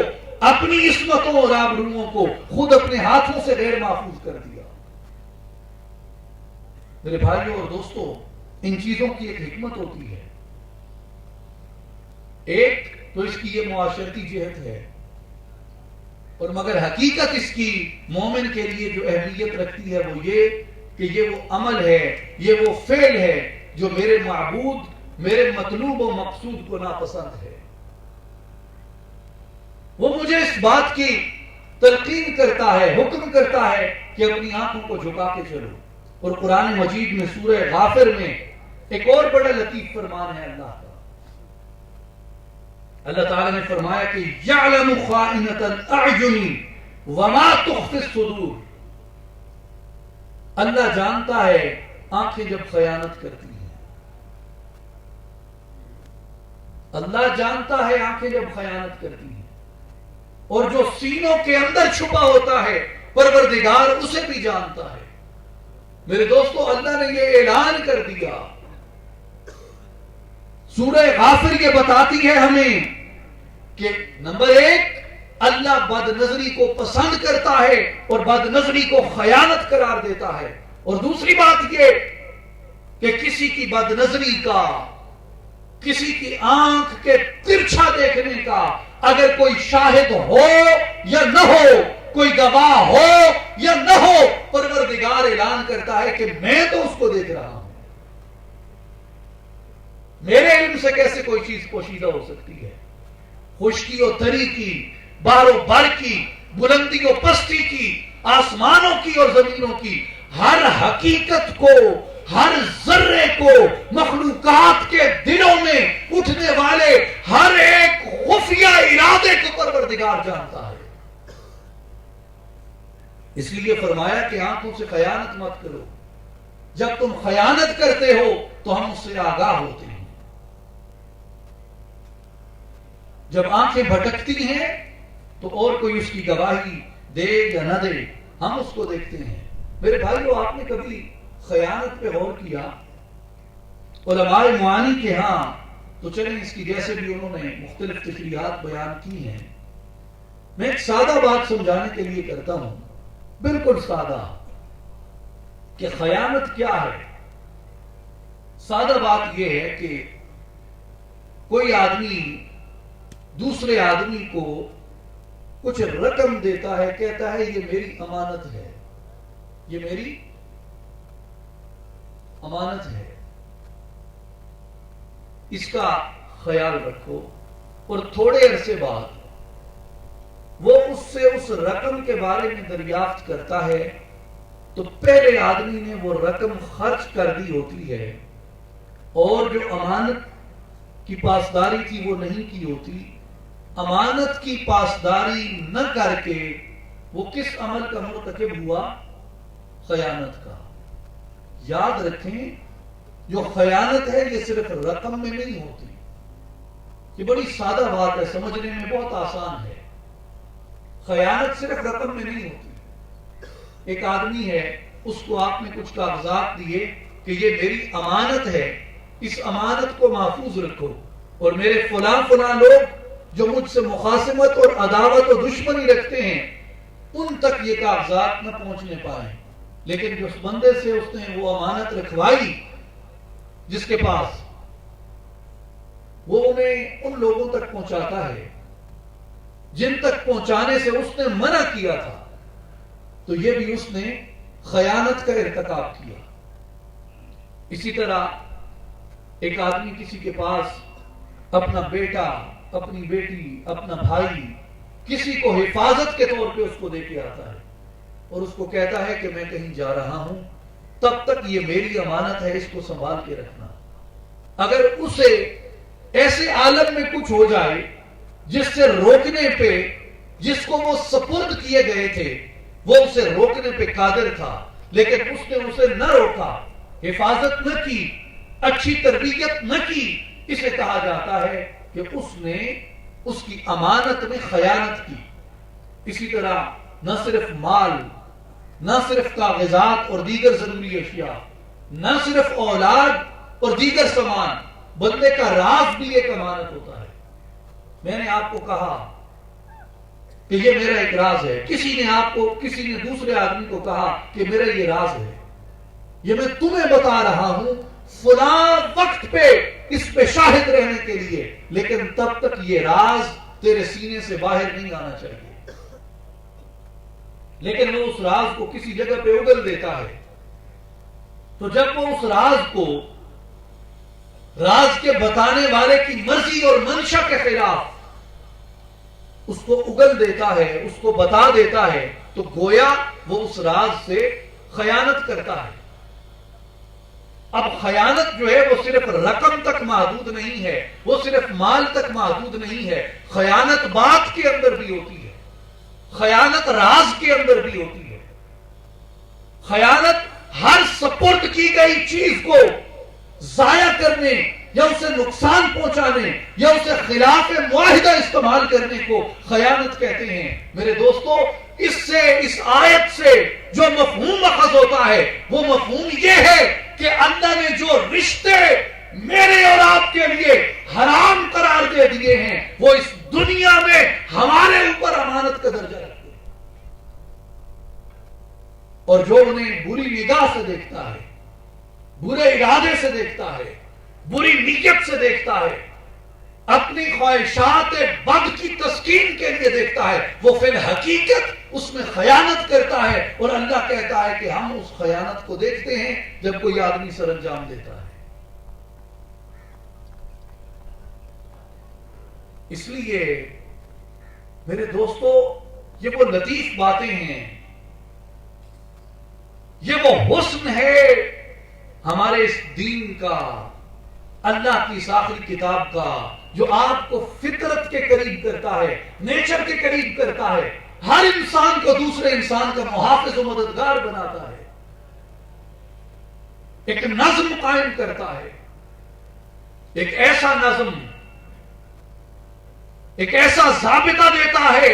اپنی عصمتوں اور آبروؤں کو خود اپنے ہاتھوں سے غیر محفوظ کر دیا. میرے بھائیوں اور دوستوں، ان چیزوں کی ایک حکمت ہوتی ہے. ایک تو اس کی یہ معاشرتی جہت ہے، اور مگر حقیقت اس کی مومن کے لیے جو اہمیت رکھتی ہے وہ یہ کہ یہ وہ عمل ہے، یہ وہ فعل ہے جو میرے معبود، میرے مطلوب و مقصود کو ناپسند ہے. وہ مجھے اس بات کی تلقین کرتا ہے، حکم کرتا ہے کہ اپنی آنکھوں کو جھکا کے چلو. اور قرآن مجید میں سورہ غافر میں ایک اور بڑا لطیف فرمان ہے اللہ کا. اللہ تعالیٰ نے فرمایا کہ یعلم خائنۃ الاعین وما تخفی الصدور. اللہ جانتا ہے آنکھیں جب خیانت کرتی ہیں، اللہ جانتا ہے آنکھیں جب خیانت کرتی ہیں، اور جو سینوں کے اندر چھپا ہوتا ہے پروردگار اسے بھی جانتا ہے. میرے دوستو، اللہ نے یہ اعلان کر دیا. سورہ غافر یہ بتاتی ہے ہمیں کہ نمبر 1، اللہ بد نظری کو پسند کرتا ہے اور بد نظری کو خیانت قرار دیتا ہے. اور دوسری بات یہ کہ کسی کی بد نظری کا، کسی کی آنکھ کے ترچھا دیکھنے کا اگر کوئی شاہد ہو یا نہ ہو، کوئی گواہ ہو یا نہ ہو، پروردگار اعلان کرتا ہے کہ میں تو اس کو دیکھ رہا ہوں. میرے علم سے کیسے کوئی چیز پوشیدہ ہو سکتی ہے؟ خشکی و تری کی، بار و بر کی، بلندی و پستی کی، آسمانوں کی اور زمینوں کی ہر حقیقت کو، ہر ذرے کو، مخلوقات کے دلوں میں اٹھنے والے ہر ایک خفیہ ارادے کو پروردگار جانتا ہے. اس لیے فرمایا کہ آنکھوں سے خیانت مت کرو. جب تم خیانت کرتے ہو تو ہم اس سے آگاہ ہوتے ہیں. جب آنکھیں بھٹکتی ہیں تو اور کوئی اس کی گواہی دے یا نہ دے، ہم اس کو دیکھتے ہیں. میرے بھائیو، آپ نے کبھی خیانت پہ غور کیا؟ علماء معانی کے ہاں تو چلیں اس کی جیسے بھی انہوں نے مختلف تشریحات بیان کی ہیں. میں ایک سادہ بات سمجھانے کے لیے کرتا ہوں، بالکل سادہ، کہ خیانت کیا ہے. سادہ بات یہ ہے کہ کوئی آدمی دوسرے آدمی کو کچھ رقم دیتا ہے، کہتا ہے یہ میری امانت ہے، یہ میری امانت ہے، اس کا خیال رکھو. اور تھوڑے عرصے بعد وہ اس سے اس رقم کے بارے میں دریافت کرتا ہے تو پہلے آدمی نے وہ رقم خرچ کر دی ہوتی ہے، اور جو امانت کی پاسداری تھی وہ نہیں کی ہوتی. امانت کی پاسداری نہ کر کے وہ کس عمل کا مرتکب ہوا؟ خیانت کا. یاد رکھیں، جو خیانت ہے یہ صرف رقم میں نہیں ہوتی. یہ بڑی سادہ بات ہے، سمجھنے میں بہت آسان ہے. خیانت صرف رقم میں نہیں ہوتی. ایک آدمی ہے، اس کو آپ نے کچھ کاغذات دیے کہ یہ میری امانت ہے، اس امانت کو محفوظ رکھو، اور میرے فلاں فلاں لوگ جو مجھ سے مخاصمت اور عداوت اور دشمنی رکھتے ہیں ان تک یہ کاغذات نہ پہنچنے پائیں. لیکن جو اس بندے سے اس نے وہ امانت رکھوائی جس کے پاس، وہ انہیں ان لوگوں تک پہنچاتا ہے جن تک پہنچانے سے اس نے منع کیا تھا. تو یہ بھی اس نے خیانت کا ارتکاب کیا. اسی طرح ایک آدمی کسی کے پاس اپنا بیٹا، اپنی بیٹی، اپنا بھائی کسی کو حفاظت کے طور پہ اس کو دے کے آتا ہے اور اس کو کہتا ہے کہ میں کہیں جا رہا ہوں، تب تک یہ میری امانت ہے، اس کو سنبھال کے رکھنا. اگر اسے ایسے عالم میں کچھ ہو جائے جس سے روکنے پہ، جس کو وہ سپرد کیے گئے تھے وہ اسے روکنے پہ قادر تھا، لیکن اس نے اسے نہ روکا، حفاظت نہ کی، اچھی تربیت نہ کی، اسے کہا جاتا ہے کہ اس نے اس کی امانت میں خیانت کی. اسی طرح نہ صرف مال، نہ صرف کاغذات اور دیگر ضروری اشیاء، نہ صرف اولاد اور دیگر سامان، بندے کا راز بھی ایک امانت ہوتا ہے. میں نے آپ کو کہا کہ یہ میرا ایک راز ہے، کسی نے دوسرے آدمی کو کہا کہ میرا یہ راز ہے، یہ میں تمہیں بتا رہا ہوں فلاں وقت پہ اس پہ شاہد رہنے کے لیے، لیکن تب تک یہ راز تیرے سینے سے باہر نہیں آنا چاہیے. لیکن وہ اس راز کو کسی جگہ پہ اگل دیتا ہے. تو جب وہ اس راز کو راز کے بتانے والے کی مرضی اور منشا کے خلاف اس کو اگل دیتا ہے، اس کو بتا دیتا ہے، تو گویا وہ اس راز سے خیانت کرتا ہے. اب خیانت جو ہے وہ صرف رقم تک محدود نہیں ہے، وہ صرف مال تک محدود نہیں ہے. خیانت بات کے اندر بھی ہوتی ہے، خیانت راز کے اندر بھی ہوتی ہے. خیانت ہر سپرد کی گئی چیز کو ضائع کرنے یا اسے نقصان پہنچانے یا اسے خلاف معاہدہ استعمال کرنے کو خیانت کہتے ہیں. میرے دوستو، اس آیت سے جو مفہوم اخذ ہوتا ہے وہ مفہوم یہ ہے کہ اللہ نے جو رشتے میرے اور آپ کے لیے حرام قرار دے دیے ہیں وہ اس دنیا میں ہمارے اوپر امانت کا درجہ رکھتے ہیں. اور جو انہیں بری نگاہ سے دیکھتا ہے، برے ارادے سے دیکھتا ہے، بری نیت سے دیکھتا ہے، اپنی خواہشات بد کی تسکین کے لیے دیکھتا ہے، وہ فی الحقیقت اس میں خیانت کرتا ہے. اور اللہ کہتا ہے کہ ہم اس خیانت کو دیکھتے ہیں جب کوئی آدمی سر انجام دیتا ہے. اس لیے میرے دوستو، یہ وہ لطیف باتیں ہیں، یہ وہ حسن ہے ہمارے اس دین کا، اللہ کی اس آخری کتاب کا، جو آپ کو فطرت کے قریب کرتا ہے، نیچر کے قریب کرتا ہے، ہر انسان کو دوسرے انسان کا محافظ و مددگار بناتا ہے، ایک نظم قائم کرتا ہے، ایک ایسا نظم، ایک ایسا ضابطہ دیتا ہے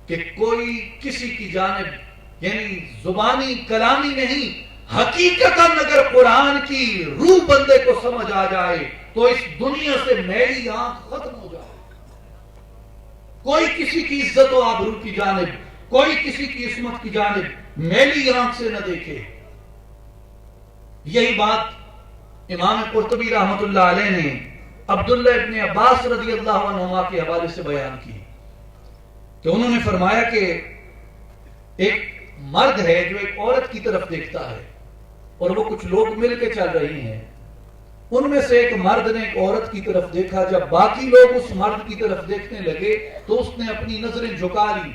کہ کوئی کسی کی جانب، یعنی زبانی کلامی نہیں، حقیقتاً اگر قرآن کی روح بندے کو سمجھ آ جائے تو اس دنیا سے میلی آنکھ ختم ہو جائے. کوئی کسی کی عزت و آبرو کی جانب، کوئی کسی کی عصمت کی جانب میلی آنکھ سے نہ دیکھے. یہی بات امام قرطبی رحمت اللہ علیہ نے عبداللہ ابن عباس رضی اللہ عنہما کے حوالے سے بیان کی کہ انہوں نے فرمایا کہ ایک مرد ہے جو ایک عورت کی طرف دیکھتا ہے اور وہ کچھ لوگ مل کے چل رہی ہیں، ان میں سے ایک مرد نے ایک عورت کی طرف دیکھا، جب باقی لوگ اس مرد کی طرف دیکھنے لگے تو اس نے اپنی نظریں جھکا لی،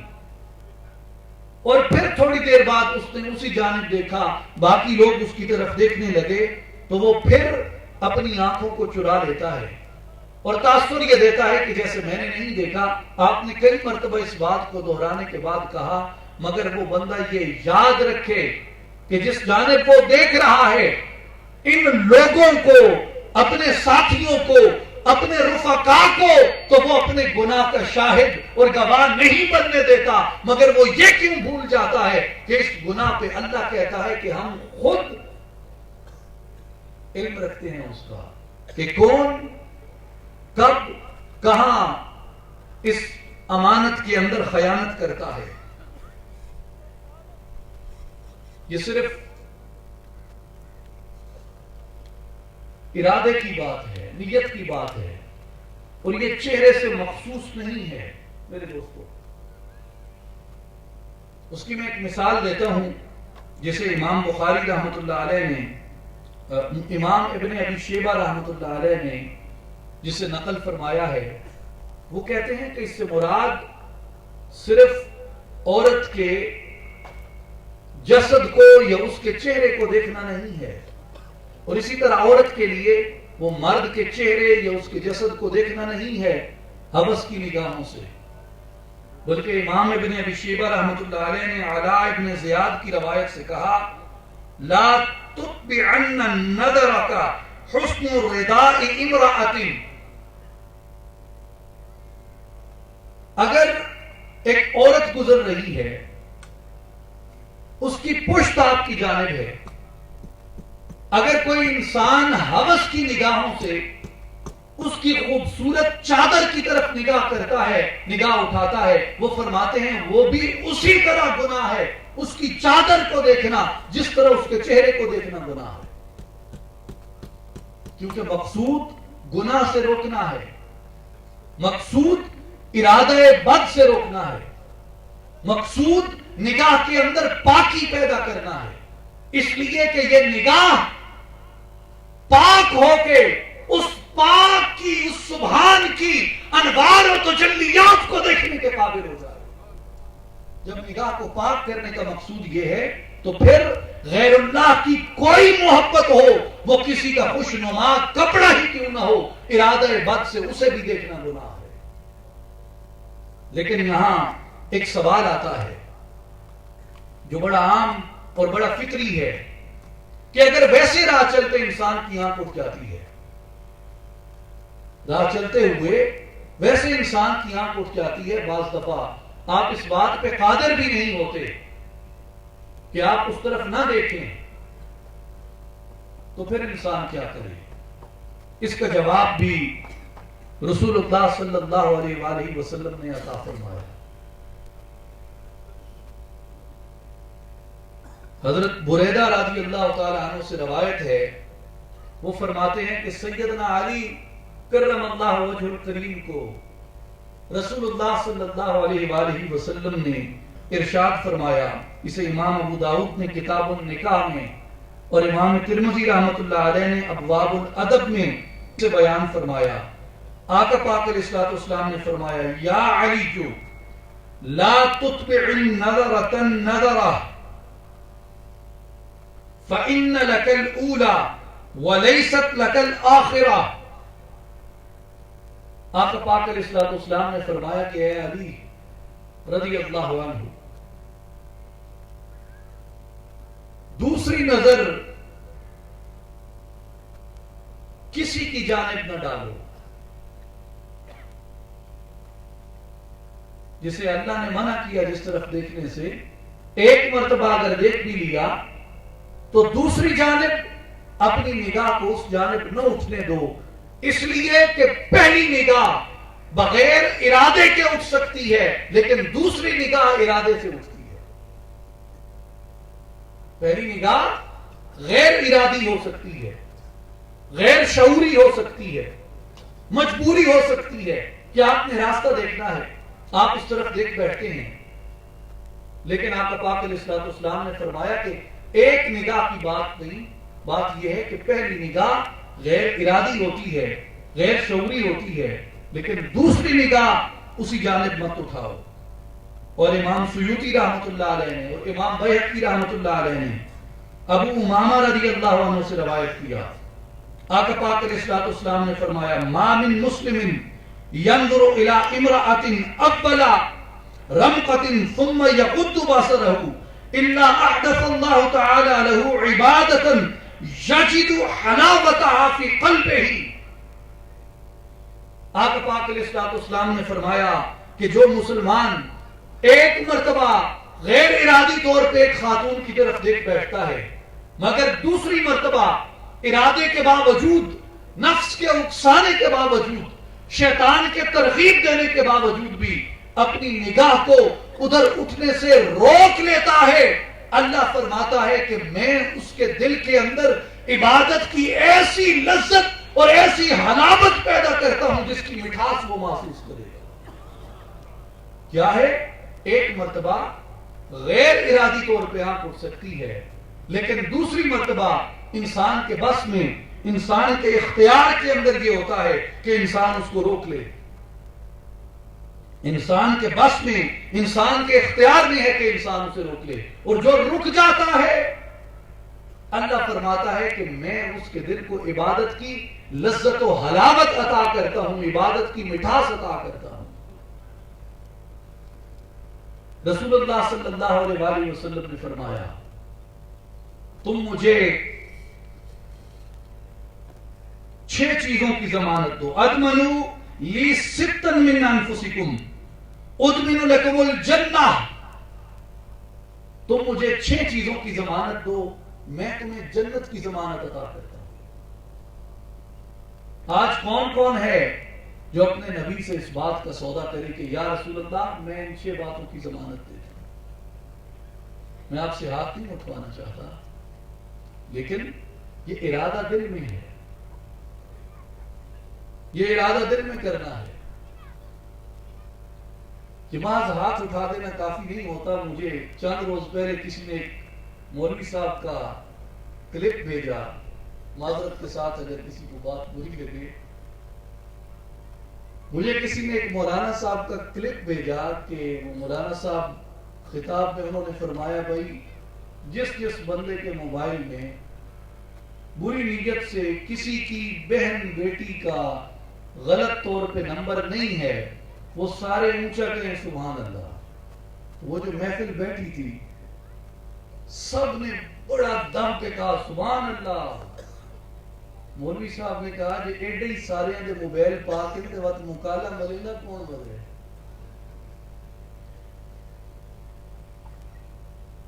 اور پھر تھوڑی دیر بعد اس نے اسی جانب دیکھا، باقی لوگ اس کی طرف دیکھنے لگے تو وہ پھر اپنی آنکھوں کو چرا لیتا ہے اور تاثر یہ دیتا ہے کہ جیسے میں نے نہیں دیکھا۔ آپ نے کئی مرتبہ اس بات کو دہرانے کے بعد کہا مگر وہ بندہ یہ یاد رکھے کہ جس جانب وہ دیکھ رہا ہے ان لوگوں کو، اپنے ساتھیوں کو، اپنے رفقا کو تو وہ اپنے گناہ کا شاہد اور گواہ نہیں بننے دیتا، مگر وہ یہ کیوں بھول جاتا ہے کہ اس گناہ پہ اللہ کہتا ہے کہ ہم خود علم رکھتے ہیں اس کا کہ کون کب کہاں اس امانت کے اندر خیانت کرتا ہے۔ یہ صرف ارادے کی بات ہے، نیت کی بات ہے، اور یہ چہرے سے مخصوص نہیں ہے میرے دوستو۔ اس کی میں ایک مثال دیتا ہوں جسے امام بخاری رحمۃ اللہ علیہ نے، امام ابن ابی شیبہ رحمۃ اللہ علیہ نے جسے نقل فرمایا ہے، وہ کہتے ہیں کہ اس سے مراد صرف عورت کے جسد کو یا اس کے چہرے کو دیکھنا نہیں ہے، اور اسی طرح عورت کے لیے وہ مرد کے چہرے یا اس کے جسد کو دیکھنا نہیں ہے حوس کی نگاہوں سے، بلکہ امام ابن ابی شیبہ رحمۃ اللہ علیہ نے علاء ابن زیاد کی روایت سے کہا لا تتبعن النظرك حسن الرداء امرأة، اگر ایک عورت گزر رہی ہے، اس کی پشت آپ کی جانب ہے، اگر کوئی انسان ہوس کی نگاہوں سے اس کی خوبصورت چادر کی طرف نگاہ کرتا ہے، نگاہ اٹھاتا ہے، وہ فرماتے ہیں وہ بھی اسی طرح گناہ ہے، اس کی چادر کو دیکھنا جس طرح اس کے چہرے کو دیکھنا گناہ ہے، کیونکہ مقصود گناہ سے روکنا ہے، مقصود ارادہ بد سے روکنا ہے، مقصود نگاہ کے اندر پاکی پیدا کرنا ہے، اس لیے کہ یہ نگاہ پاک ہو کے اس پاک کی، اس سبحان کی انوار و تجلیات کو دیکھنے کے قابل ہو جائے۔ جب نگاہ کو پاک کرنے کا مقصود یہ ہے تو پھر غیر اللہ کی کوئی محبت ہو، وہ کسی کا خوشنما کپڑا ہی کیوں نہ ہو، ارادہ بد سے اسے بھی دیکھنا گناہ ہے۔ لیکن یہاں ایک سوال آتا ہے جو بڑا عام اور بڑا فطری ہے کہ اگر ویسے راہ چلتے انسان کی آنکھ اٹھ جاتی ہے، راہ چلتے ہوئے ویسے انسان کی آنکھ اٹھ جاتی ہے، بعض دفعہ آپ اس بات پہ قادر بھی نہیں ہوتے کہ آپ اس طرف نہ دیکھیں، تو پھر انسان کیا کرے؟ اس کا جواب بھی رسول اللہ صلی اللہ علیہ وآلہ وسلم نے عطا فرمایا۔ حضرت بریدہ رضی اللہ تعالی عنہ سے روایت ہے، وہ فرماتے ہیں کہ سیدنا علی کرم اللہ وجہ الکریم کو رسول اللہ صلی اللہ علیہ وآلہ وسلم نے ارشاد فرمایا، اسے امام ابو داؤد نے کتاب النکاح میں اور امام ترمذی رحمۃ اللہ علیہ نے ابواب الادب میں سے بیان فرمایا، آقا پاک علیہ السلام نے فرمایا یا علی جو لا تتبع النظرة النظرة فإن لك الأولى وليست لك الآخرة۔ آقا پاک علیہ السلام نے فرمایا کہ اے علی رضی اللہ عنہ، دوسری نظر کسی کی جانب نہ ڈالو، جسے اللہ نے منع کیا جس طرف دیکھنے سے، ایک مرتبہ اگر دیکھ بھی لیا تو دوسری جانب اپنی نگاہ کو اس جانب نہ اٹھنے دو، اس لیے کہ پہلی نگاہ بغیر ارادے کے اٹھ سکتی ہے لیکن دوسری نگاہ ارادے سے اٹھتی ہے۔ پہلی نگاہ غیر ارادی ہو سکتی ہے، غیر شعوری ہو سکتی ہے، مجبوری ہو سکتی ہے کہ آپ نے راستہ دیکھنا ہے، آپ اس طرف دیکھ بیٹھتے ہیں، لیکن آقا پاک علیہ السلام نے فرمایا کہ ایک نگاہ کی بات نہیں، بات یہ ہے کہ پہلی نگاہ غیر ارادی ہوتی ہے، غیر شعوری ہوتی ہے، لیکن دوسری نگاہ اسی جانب مت اٹھاؤ۔ اور امام سیوطی رحمۃ اللہ علیہ نے اور امام بیہقی رحمۃ اللہ علیہ نے ابو امامہ رضی اللہ عنہ سے روایت کیا، آقا پاک علیہ السلام نے فرمایا ما من مسلم ينظر الى امرأة اقبل رمقة ثم يغض بصره الا احدث الله تعالى له عبادة يجد حلاوتها في قلبه۔ آقا پاک علیہ السلام نے فرمایا کہ جو مسلمان ایک مرتبہ غیر ارادی طور پہ ایک خاتون کی طرف دیکھ بیٹھتا ہے، مگر دوسری مرتبہ ارادے کے باوجود، نفس کے اکسانے کے باوجود، شیطان کے ترغیب دینے کے باوجود بھی اپنی نگاہ کو ادھر اٹھنے سے روک لیتا ہے، اللہ فرماتا ہے کہ میں اس کے دل کے اندر عبادت کی ایسی لذت اور ایسی حلاوت پیدا کرتا ہوں جس کی مٹھاس وہ محسوس کرے گا۔ کیا ہے؟ ایک مرتبہ غیر ارادی طور پہ آنکھ اٹھ سکتی ہے، لیکن دوسری مرتبہ انسان کے بس میں، انسان کے اختیار کے اندر یہ ہوتا ہے کہ انسان اس کو روک لے۔ انسان کے بس میں، انسان کے اختیار میں ہے کہ انسان اسے روک لے، اور جو رک جاتا ہے اللہ فرماتا ہے کہ میں اس کے دل کو عبادت کی لذت و حلاوت عطا کرتا ہوں، عبادت کی مٹھاس عطا کرتا ہوں۔ رسول اللہ صلی اللہ علیہ وآلہ وسلم نے فرمایا تم مجھے 6 چیزوں کی ضمانت دو، اضمنوا لی ستا من انفسکم اضمن لکم الجنہ، تم مجھے 6 چیزوں کی ضمانت دو، میں تمہیں جنت کی ضمانت عطا کرتا ہوں۔ آج کون کون ہے جو اپنے نبی سے اس بات کا سودا کرے کہ یا رسول اللہ میں ان 6 باتوں کی ضمانت دیتا ہوں؟ میں آپ سے ہاتھ نہیں اٹھوانا چاہتا، لیکن یہ ارادہ دل میں ہے، یہ ارادہ دل میں کرنا ہے۔ کہ محض ہاتھ اٹھا دینا کافی نہیں ہوتا۔ مجھے چند روز پہلے کسی نے ایک مولوی صاحب کا کلپ بھیجا، معذرت کے ساتھ اگر کسی کو بات بری لگے، مجھے کسی نے ایک مولانا صاحب کا کلپ بھیجا کہ وہ مولانا صاحب خطاب میں انہوں نے فرمایا بھائی جس بندے کے موبائل میں بری نیت سے کسی کی بہن بیٹی کا غلط طور پہ نمبر نہیں ہے، وہ سارے اونچا کہیں سبحان اللہ۔ وہ جو محفل بیٹھی تھی سب نے بڑا دم کے کہا سبحان اللہ۔ مولوی صاحب نے کہا جو ایڈے ہی سارے جو موبائل پا کے وقت مکالا ملے گا کون بولے؟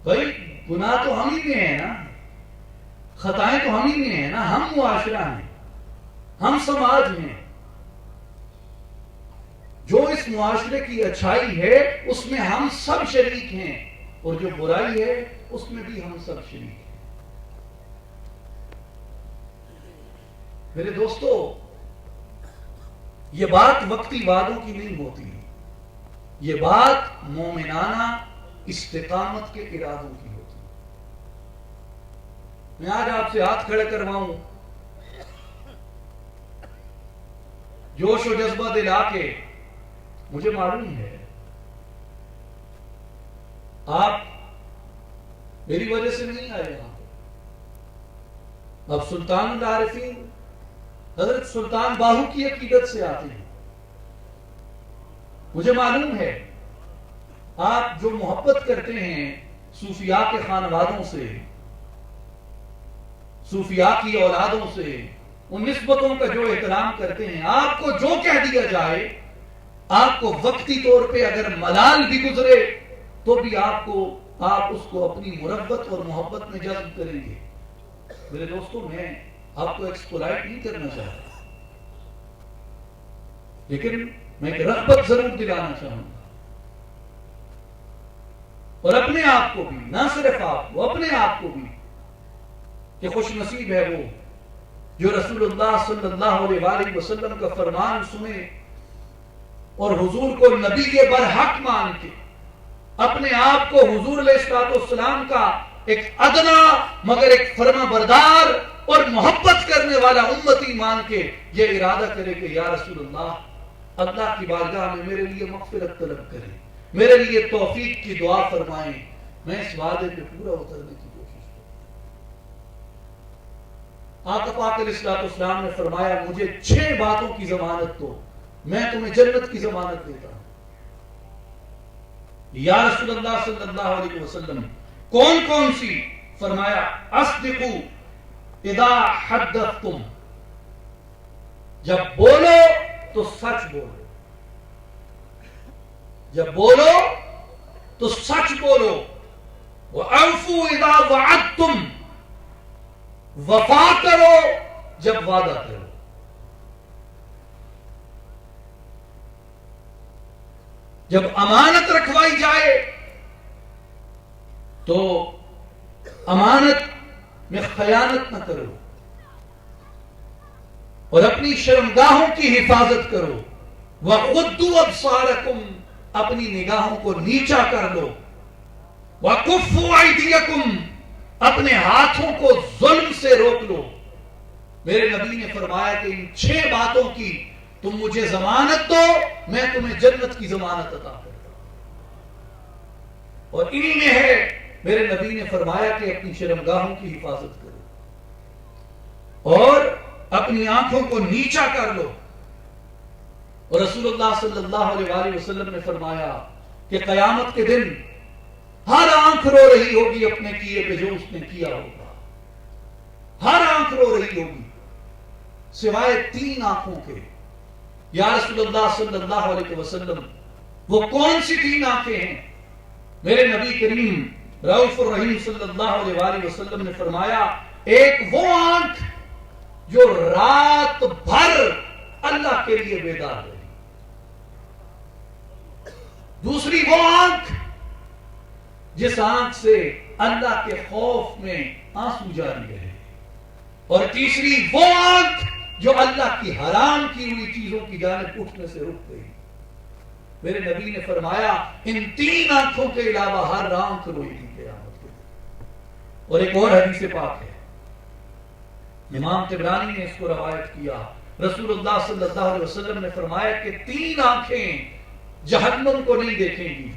بھائی گناہ تو ہم ہی میں ہیں نا، خطائیں تو ہم ہی میں ہیں نا، ہم معاشرہ ہیں، ہم سماج ہیں۔ جو اس معاشرے کی اچھائی ہے اس میں ہم سب شریک ہیں، اور جو برائی ہے اس میں بھی ہم سب شریک ہیں۔ میرے دوستو یہ بات وقتی وعدوں کی نہیں ہوتی، یہ بات مومنانہ استقامت کے ارادوں کی ہوتی۔ میں آج آپ سے ہاتھ کھڑے کرواؤں، جوش و جذبہ دلا کے، مجھے معلوم ہے آپ میری وجہ سے نہیں آئے یہاں پہ، اب سلطان العارفین حضرت سلطان باہو کی عقیدت سے آتے ہیں۔ مجھے معلوم ہے آپ جو محبت کرتے ہیں صوفیاء کے خانوادوں سے، صوفیاء کی اولادوں سے، ان نسبتوں کا جو احترام کرتے ہیں، آپ کو جو کہہ دیا جائے، آپ کو وقتی طور پہ اگر ملال بھی گزرے تو بھی آپ اس کو اپنی مربت اور محبت میں جذب کریں گے۔ میرے دوستوں میں آپ کو ایکسپلائٹ نہیں کرنا چاہتا، لیکن میں ایک رغبت ضرور دلانا چاہوں گا، اور اپنے آپ کو بھی، نہ صرف آپ کو، اپنے آپ کو بھی، کہ خوش نصیب ہے وہ جو رسول اللہ صلی اللہ علیہ وآلہ وسلم کا فرمان سنے اور حضور کو نبی کے برحق مان کے اپنے آپ کو حضور علیہ السلام کا ایک ادنا مگر ایک فرما بردار اور محبت کرنے والا امتی مان کے یہ ارادہ کرے کہ یا رسول اللہ کی بارگاہ میں میرے لیے مغفرت طلب کریں، میرے لیے توفیق کی دعا فرمائیں، میں اس وعدے پہ پورا اترنے کی کوشش کروں۔ آقا پاک علیہ السلام نے فرمایا مجھے 6 باتوں کی ضمانت دو، میں تمہیں جنت کی ضمانت دیتا ہوں۔ یا رسول اللہ صلی اللہ علیہ وسلم کون کون سی؟ فرمایا اصدقوا اذا حدثتم، جب بولو تو سچ بولو، جب بولو تو سچ بولو، وَأَوْفُوا اذا وعدتم، وفا کرو جب وعدہ کرو۔ جب امانت رکھوائی جائے تو امانت میں خیانت نہ کرو، اور اپنی شرمگاہوں کی حفاظت کرو۔ وَغُضُّوا أَبْصَارَكُمْ، اپنی نگاہوں کو نیچا کر لو۔ وَكُفُّوا أَيْدِيَكُمْ، اپنے ہاتھوں کو ظلم سے روک لو۔ میرے نبی نے فرمایا کہ ان 6 باتوں کی تم مجھے ضمانت دو، میں تمہیں جنت کی ضمانت عطا کرتا ہوں۔ اور انہی میں ہے میرے نبی نے فرمایا کہ اپنی شرمگاہوں کی حفاظت کرو اور اپنی آنکھوں کو نیچا کر لو۔ اور رسول اللہ صلی اللہ علیہ وآلہ وسلم نے فرمایا کہ قیامت کے دن ہر آنکھ رو رہی ہوگی اپنے کیے پہ جو اس نے کیا ہوگا، ہر آنکھ رو رہی ہوگی سوائے 3 آنکھوں کے۔ یا رسول اللہ صلی اللہ علیہ وسلم وہ کون سی 3 آنکھیں ہیں؟ میرے نبی کریم رؤوف الرحیم صلی اللہ علیہ وآلہ وسلم نے فرمایا ایک وہ آنکھ جو رات بھر اللہ کے لیے بیدار رہی، دوسری وہ آنکھ جس آنکھ سے اللہ کے خوف میں آنسو جاری رہے، اور تیسری وہ آنکھ جو اللہ کی حرام کی ہوئی چیزوں کی جانب اٹھنے سے رک گئی۔ میرے نبی نے فرمایا ان 3 آنکھوں کے علاوہ ہر آنکھ روئی گی قیامت کے دن۔ اور ایک اور حدیث پاک ہے، امام طبرانی نے اس کو روایت کیا، رسول اللہ صلی اللہ علیہ وسلم نے فرمایا کہ 3 آنکھیں جہنم کو نہیں دیکھیں گی،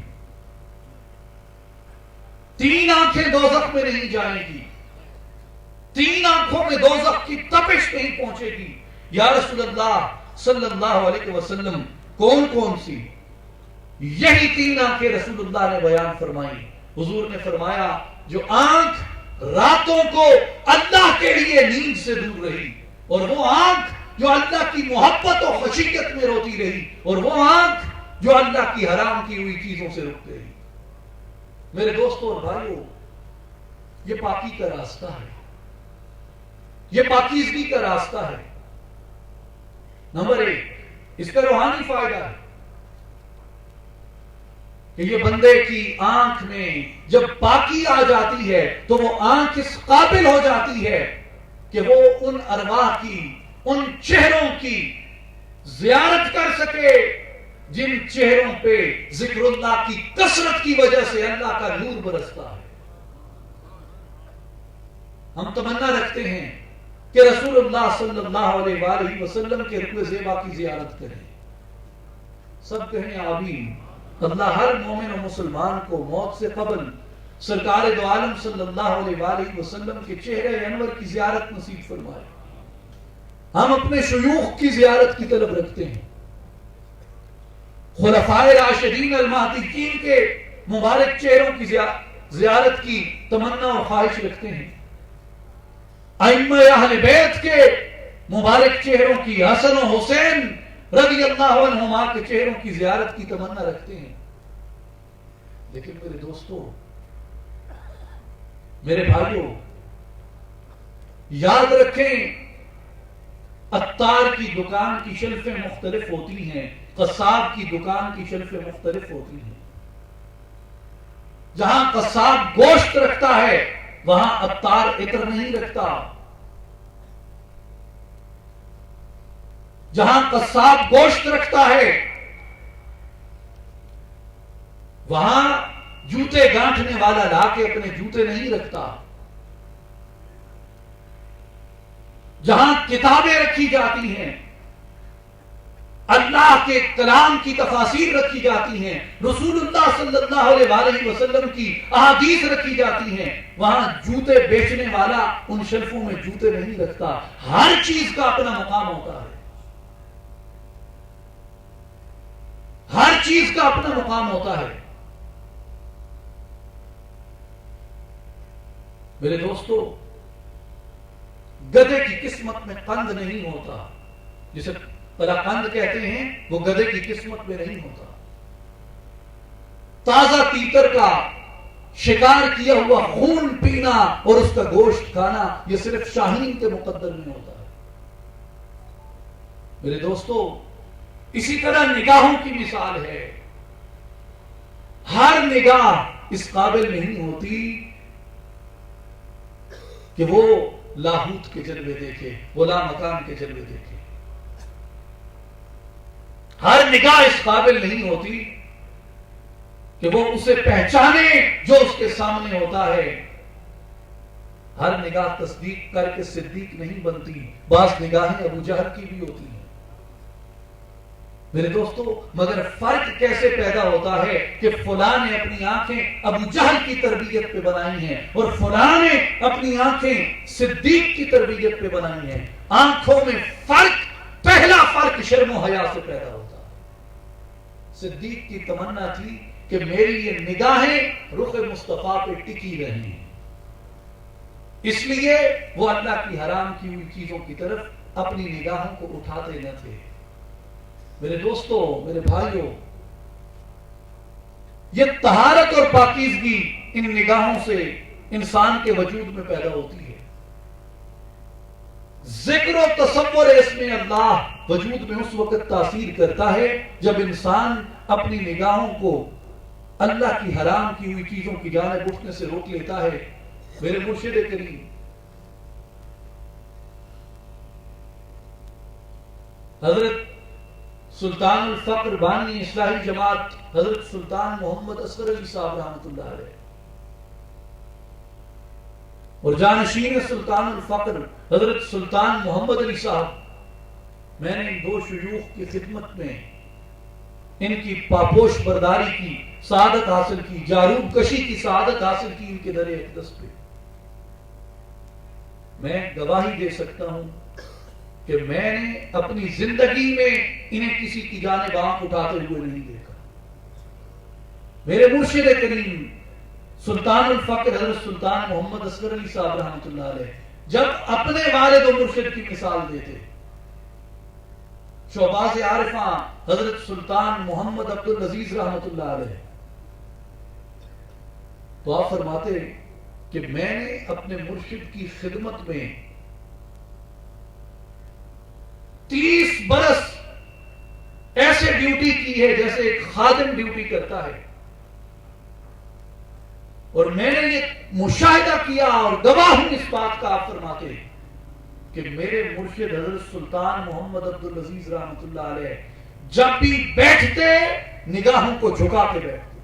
3 آنکھیں دوزخ میں نہیں جائیں گی، 3 آنکھوں میں دوزخ کی تپش نہیں پہنچے گی۔ یا رسول اللہ صلی اللہ علیہ وسلم کون کون سی؟ یہی 3 آنکھیں رسول اللہ نے بیان فرمائی۔ حضور نے فرمایا جو آنکھ راتوں کو اللہ کے لیے نیند سے دور رہی، اور وہ آنکھ جو اللہ کی محبت و خشیت میں روتی رہی، اور وہ آنکھ جو اللہ کی حرام کی ہوئی چیزوں سے رک گئی۔ میرے دوستوں اور بھائیوں، یہ پاکی کا راستہ ہے، یہ پاکیزگی کا راستہ ہے۔ نمبر 1 اس کا روحانی فائدہ ہے کہ یہ بندے کی آنکھ میں جب پاکی آ جاتی ہے تو وہ آنکھ اس قابل ہو جاتی ہے کہ وہ ان ارواح کی، ان چہروں کی زیارت کر سکے جن چہروں پہ ذکر اللہ کی کثرت کی وجہ سے اللہ کا نور برستا ہے۔ ہم تمنا رکھتے ہیں کہ رسول اللہ صلی اللہ علیہ وآلہ وسلم کے رکوع زیبا کی زیارت کریں۔ سب کہیں آمین۔ اللہ ہر مومن و مسلمان کو موت سے قبل سرکار دو عالم صلی اللہ علیہ وآلہ وسلم کے چہرے انور کی زیارت نصیب فرمائے۔ ہم اپنے شیوخ کی زیارت کی طلب رکھتے ہیں، خلفائے راشدین المہدیین کے مبارک چہروں کی زیارت کی تمنا اور خواہش رکھتے ہیں، ائمہ اہل بیت کے مبارک چہروں کی، حسن و حسین رضی اللہ عنہما کے چہروں کی زیارت کی تمنا رکھتے ہیں۔ لیکن میرے دوستوں، میرے بھائیوں، یاد رکھیں عطار کی دکان کی شیلفیں مختلف ہوتی ہیں، قصاب کی دکان کی شیلفیں مختلف ہوتی ہیں۔ جہاں قصاب گوشت رکھتا ہے وہاں عطار عطر نہیں رکھتا، جہاں قصاب گوشت رکھتا ہے وہاں جوتے گانٹھنے والا لا کے اپنے جوتے نہیں رکھتا، جہاں کتابیں رکھی جاتی ہیں، اللہ کے کلام کی تفاسیر رکھی جاتی ہیں، رسول اللہ صلی اللہ علیہ وآلہ وسلم کی احادیث رکھی جاتی ہیں، وہاں جوتے بیچنے والا ان شلفوں میں جوتے نہیں رکھتا۔ ہر چیز کا اپنا مقام ہوتا ہے، ہر چیز کا اپنا مقام ہوتا ہے۔ میرے دوستو، گدھے کی قسمت میں قند نہیں ہوتا، جسے قند کہتے ہیں، وہ گدھے کی قسمت میں نہیں ہوتا۔ تازہ تیتر کا شکار کیا ہوا خون پینا اور اس کا گوشت کھانا یہ صرف شاہین کے مقدر میں ہوتا ہے۔ میرے دوستو، اسی طرح نگاہوں کی مثال ہے، ہر نگاہ اس قابل نہیں ہوتی کہ وہ لاہوت کے جلوے دیکھے، وہ لامکان کے جلوے دیکھے۔ ہر نگاہ اس قابل نہیں ہوتی کہ وہ اسے پہچانے جو اس کے سامنے ہوتا ہے۔ ہر نگاہ تصدیق کر کے صدیق نہیں بنتی، بعض نگاہیں ابو جہل کی بھی ہوتی ہیں۔ میرے دوستو، مگر فرق کیسے پیدا ہوتا ہے کہ فلاں نے اپنی آنکھیں ابو جہل کی تربیت پہ بنائی ہیں اور فلاں نے اپنی آنکھیں صدیق کی تربیت پہ بنائی ہیں۔ آنکھوں میں فرق، پہلا فرق شرم و حیا سے پیدا ہوتا ہے۔ صدیق کی تمنا تھی کہ میری یہ نگاہیں رخ مصطفیٰ پہ ٹکی رہیں، اس لیے وہ اللہ کی حرام کی ہوئی چیزوں کی طرف اپنی نگاہوں کو اٹھاتے نہ تھے۔ میرے دوستو، میرے بھائیوں، یہ طہارت اور پاکیزگی ان نگاہوں سے انسان کے وجود میں پیدا ہوتی ہے۔ ذکر و تصور اسم اللہ وجود میں اس وقت تاثیر کرتا ہے جب انسان اپنی نگاہوں کو اللہ کی حرام کی ہوئی چیزوں کی جانب اٹھنے سے روک لیتا ہے۔ میرے مرشد کریم حضرت سلطان الفقر بانی اصلاحی جماعت حضرت سلطان محمد اصغر علی صاحب رحمۃ اللہ علیہ اور جانشین سلطان الفقر حضرت سلطان محمد علی صاحب، میں نے ان دو شیوخ کی خدمت میں ان کی پاپوش برداری کی سعادت حاصل کی، جاروب کشی کی سعادت حاصل کی ان کے در اقدس پہ۔ میں گواہی دے سکتا ہوں کہ میں نے اپنی زندگی میں انہیں کسی کی جانب آنکھ اٹھاتے ہوئے نہیں دیکھا۔ میرے مرشد کریم سلطان الفقر حضرت سلطان محمد اصغر علی صاحب رحمۃ اللہ علیہ جب اپنے والد و مرشد کی مثال دیتے، شعباز عارفاں حضرت سلطان محمد عبد العزیز رحمۃ اللہ علیہ، تو آپ فرماتے کہ میں نے اپنے مرشد کی خدمت میں 30 برس ایسے ڈیوٹی کی ہے جیسے ایک خادم ڈیوٹی کرتا ہے، اور میں نے یہ مشاہدہ کیا اور گواہ ہوں اس بات کا، آپ فرماتے کہ میرے مرشد حضرت سلطان محمد عبد العزیز رحمۃ اللہ علیہ جب بھی بیٹھتے نگاہوں کو جھکا کے بیٹھتے۔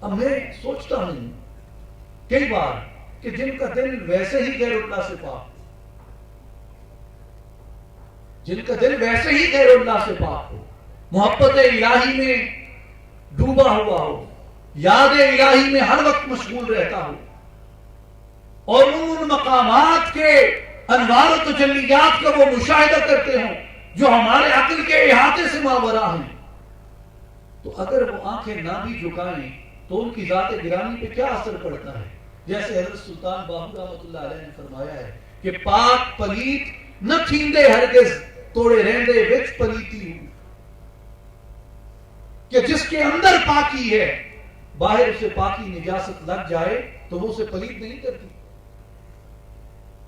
اب میں سوچتا ہوں کئی بار کہ جن کا دل ویسے ہی غیر اللہ سے پاک، جن کا دل ویسے ہی غیر اللہ سے پاک ہو، محبت الہی میں ڈوبا ہوا ہو، یاد الہی میں ہر وقت مشغول رہتا ہو، اور ان مقامات کے انوار و تجلیات کا وہ مشاہدہ کرتے ہوں جو ہمارے عقل کے احاطے سے ماورا ہیں، تو اگر وہ آنکھیں نہ بھی جھکائیں تو ان کی ذات گرامی پہ کیا اثر پڑتا ہے؟ جیسے حضرت سلطان باہو رحمۃ اللہ علیہ نے فرمایا ہے کہ پاک پلیت نہ تھیندے ہرگز توڑے رہندے وچ پلیتی ہوں، کہ جس کے اندر پاکی ہے باہر اسے پاکی نجاست لگ جائے تو وہ اسے پلیت نہیں کرتی۔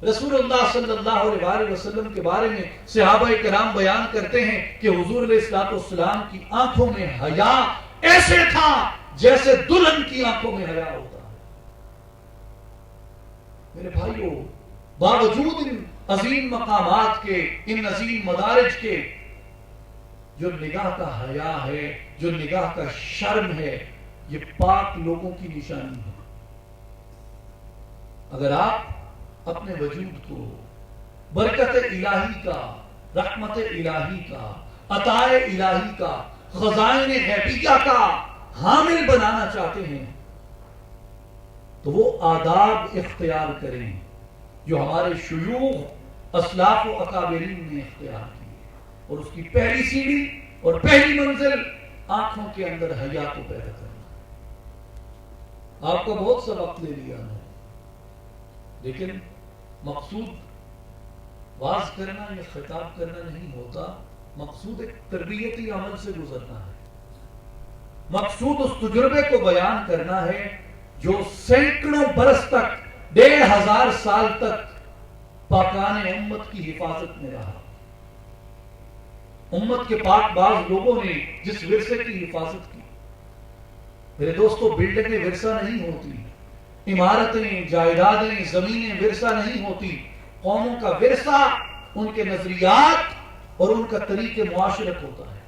رسول اللہ صلی اللہ علیہ وسلم کے بارے میں صحابہ کرام بیان کرتے ہیں کہ حضور علیہ الصلوۃ والسلام کی آنکھوں میں حیا ایسے تھا جیسے دلہن کی آنکھوں میں حیا ہوتا ہے۔ میرے بھائیوں، باوجود ان عظیم مقامات کے، ان عظیم مدارج کے، جو نگاہ کا حیا ہے، جو نگاہ کا شرم ہے، یہ پاک لوگوں کی نشانی ہے. اگر آپ اپنے وجود کو برکت الہی کا، رحمت الہی کا، عطاء الہی کا، خزائن غیبیہ کا حامل بنانا چاہتے ہیں تو وہ آداب اختیار کریں جو ہمارے شیوخ اسلاف و اکابرین نے اختیار کیے. اور اس کی پہلی سیڑھی اور پہلی منزل آنکھوں کے اندر حیا کو پیدا کرنا. آپ کو بہت سا وقت لے لیا ہے، لیکن مقصود واز کرنا یا خطاب کرنا نہیں ہوتا. مقصود ایک تربیتی عمل سے گزرنا ہے. مقصود اس تجربے کو بیان کرنا ہے جو سینکڑوں برس تک، 1500 سال تک پاکان امت کی حفاظت میں رہا. امت کے پاک باز لوگوں نے جس ورثے کی حفاظت کی. میرے دوستو، بلڈنگیں ورثہ نہیں ہوتی، عمارتیں، جائیدادیں، زمینیں ورثہ نہیں ہوتی. قوموں کا ورثہ ان کے نظریات اور ان کا طریق معاشرت ہوتا ہے.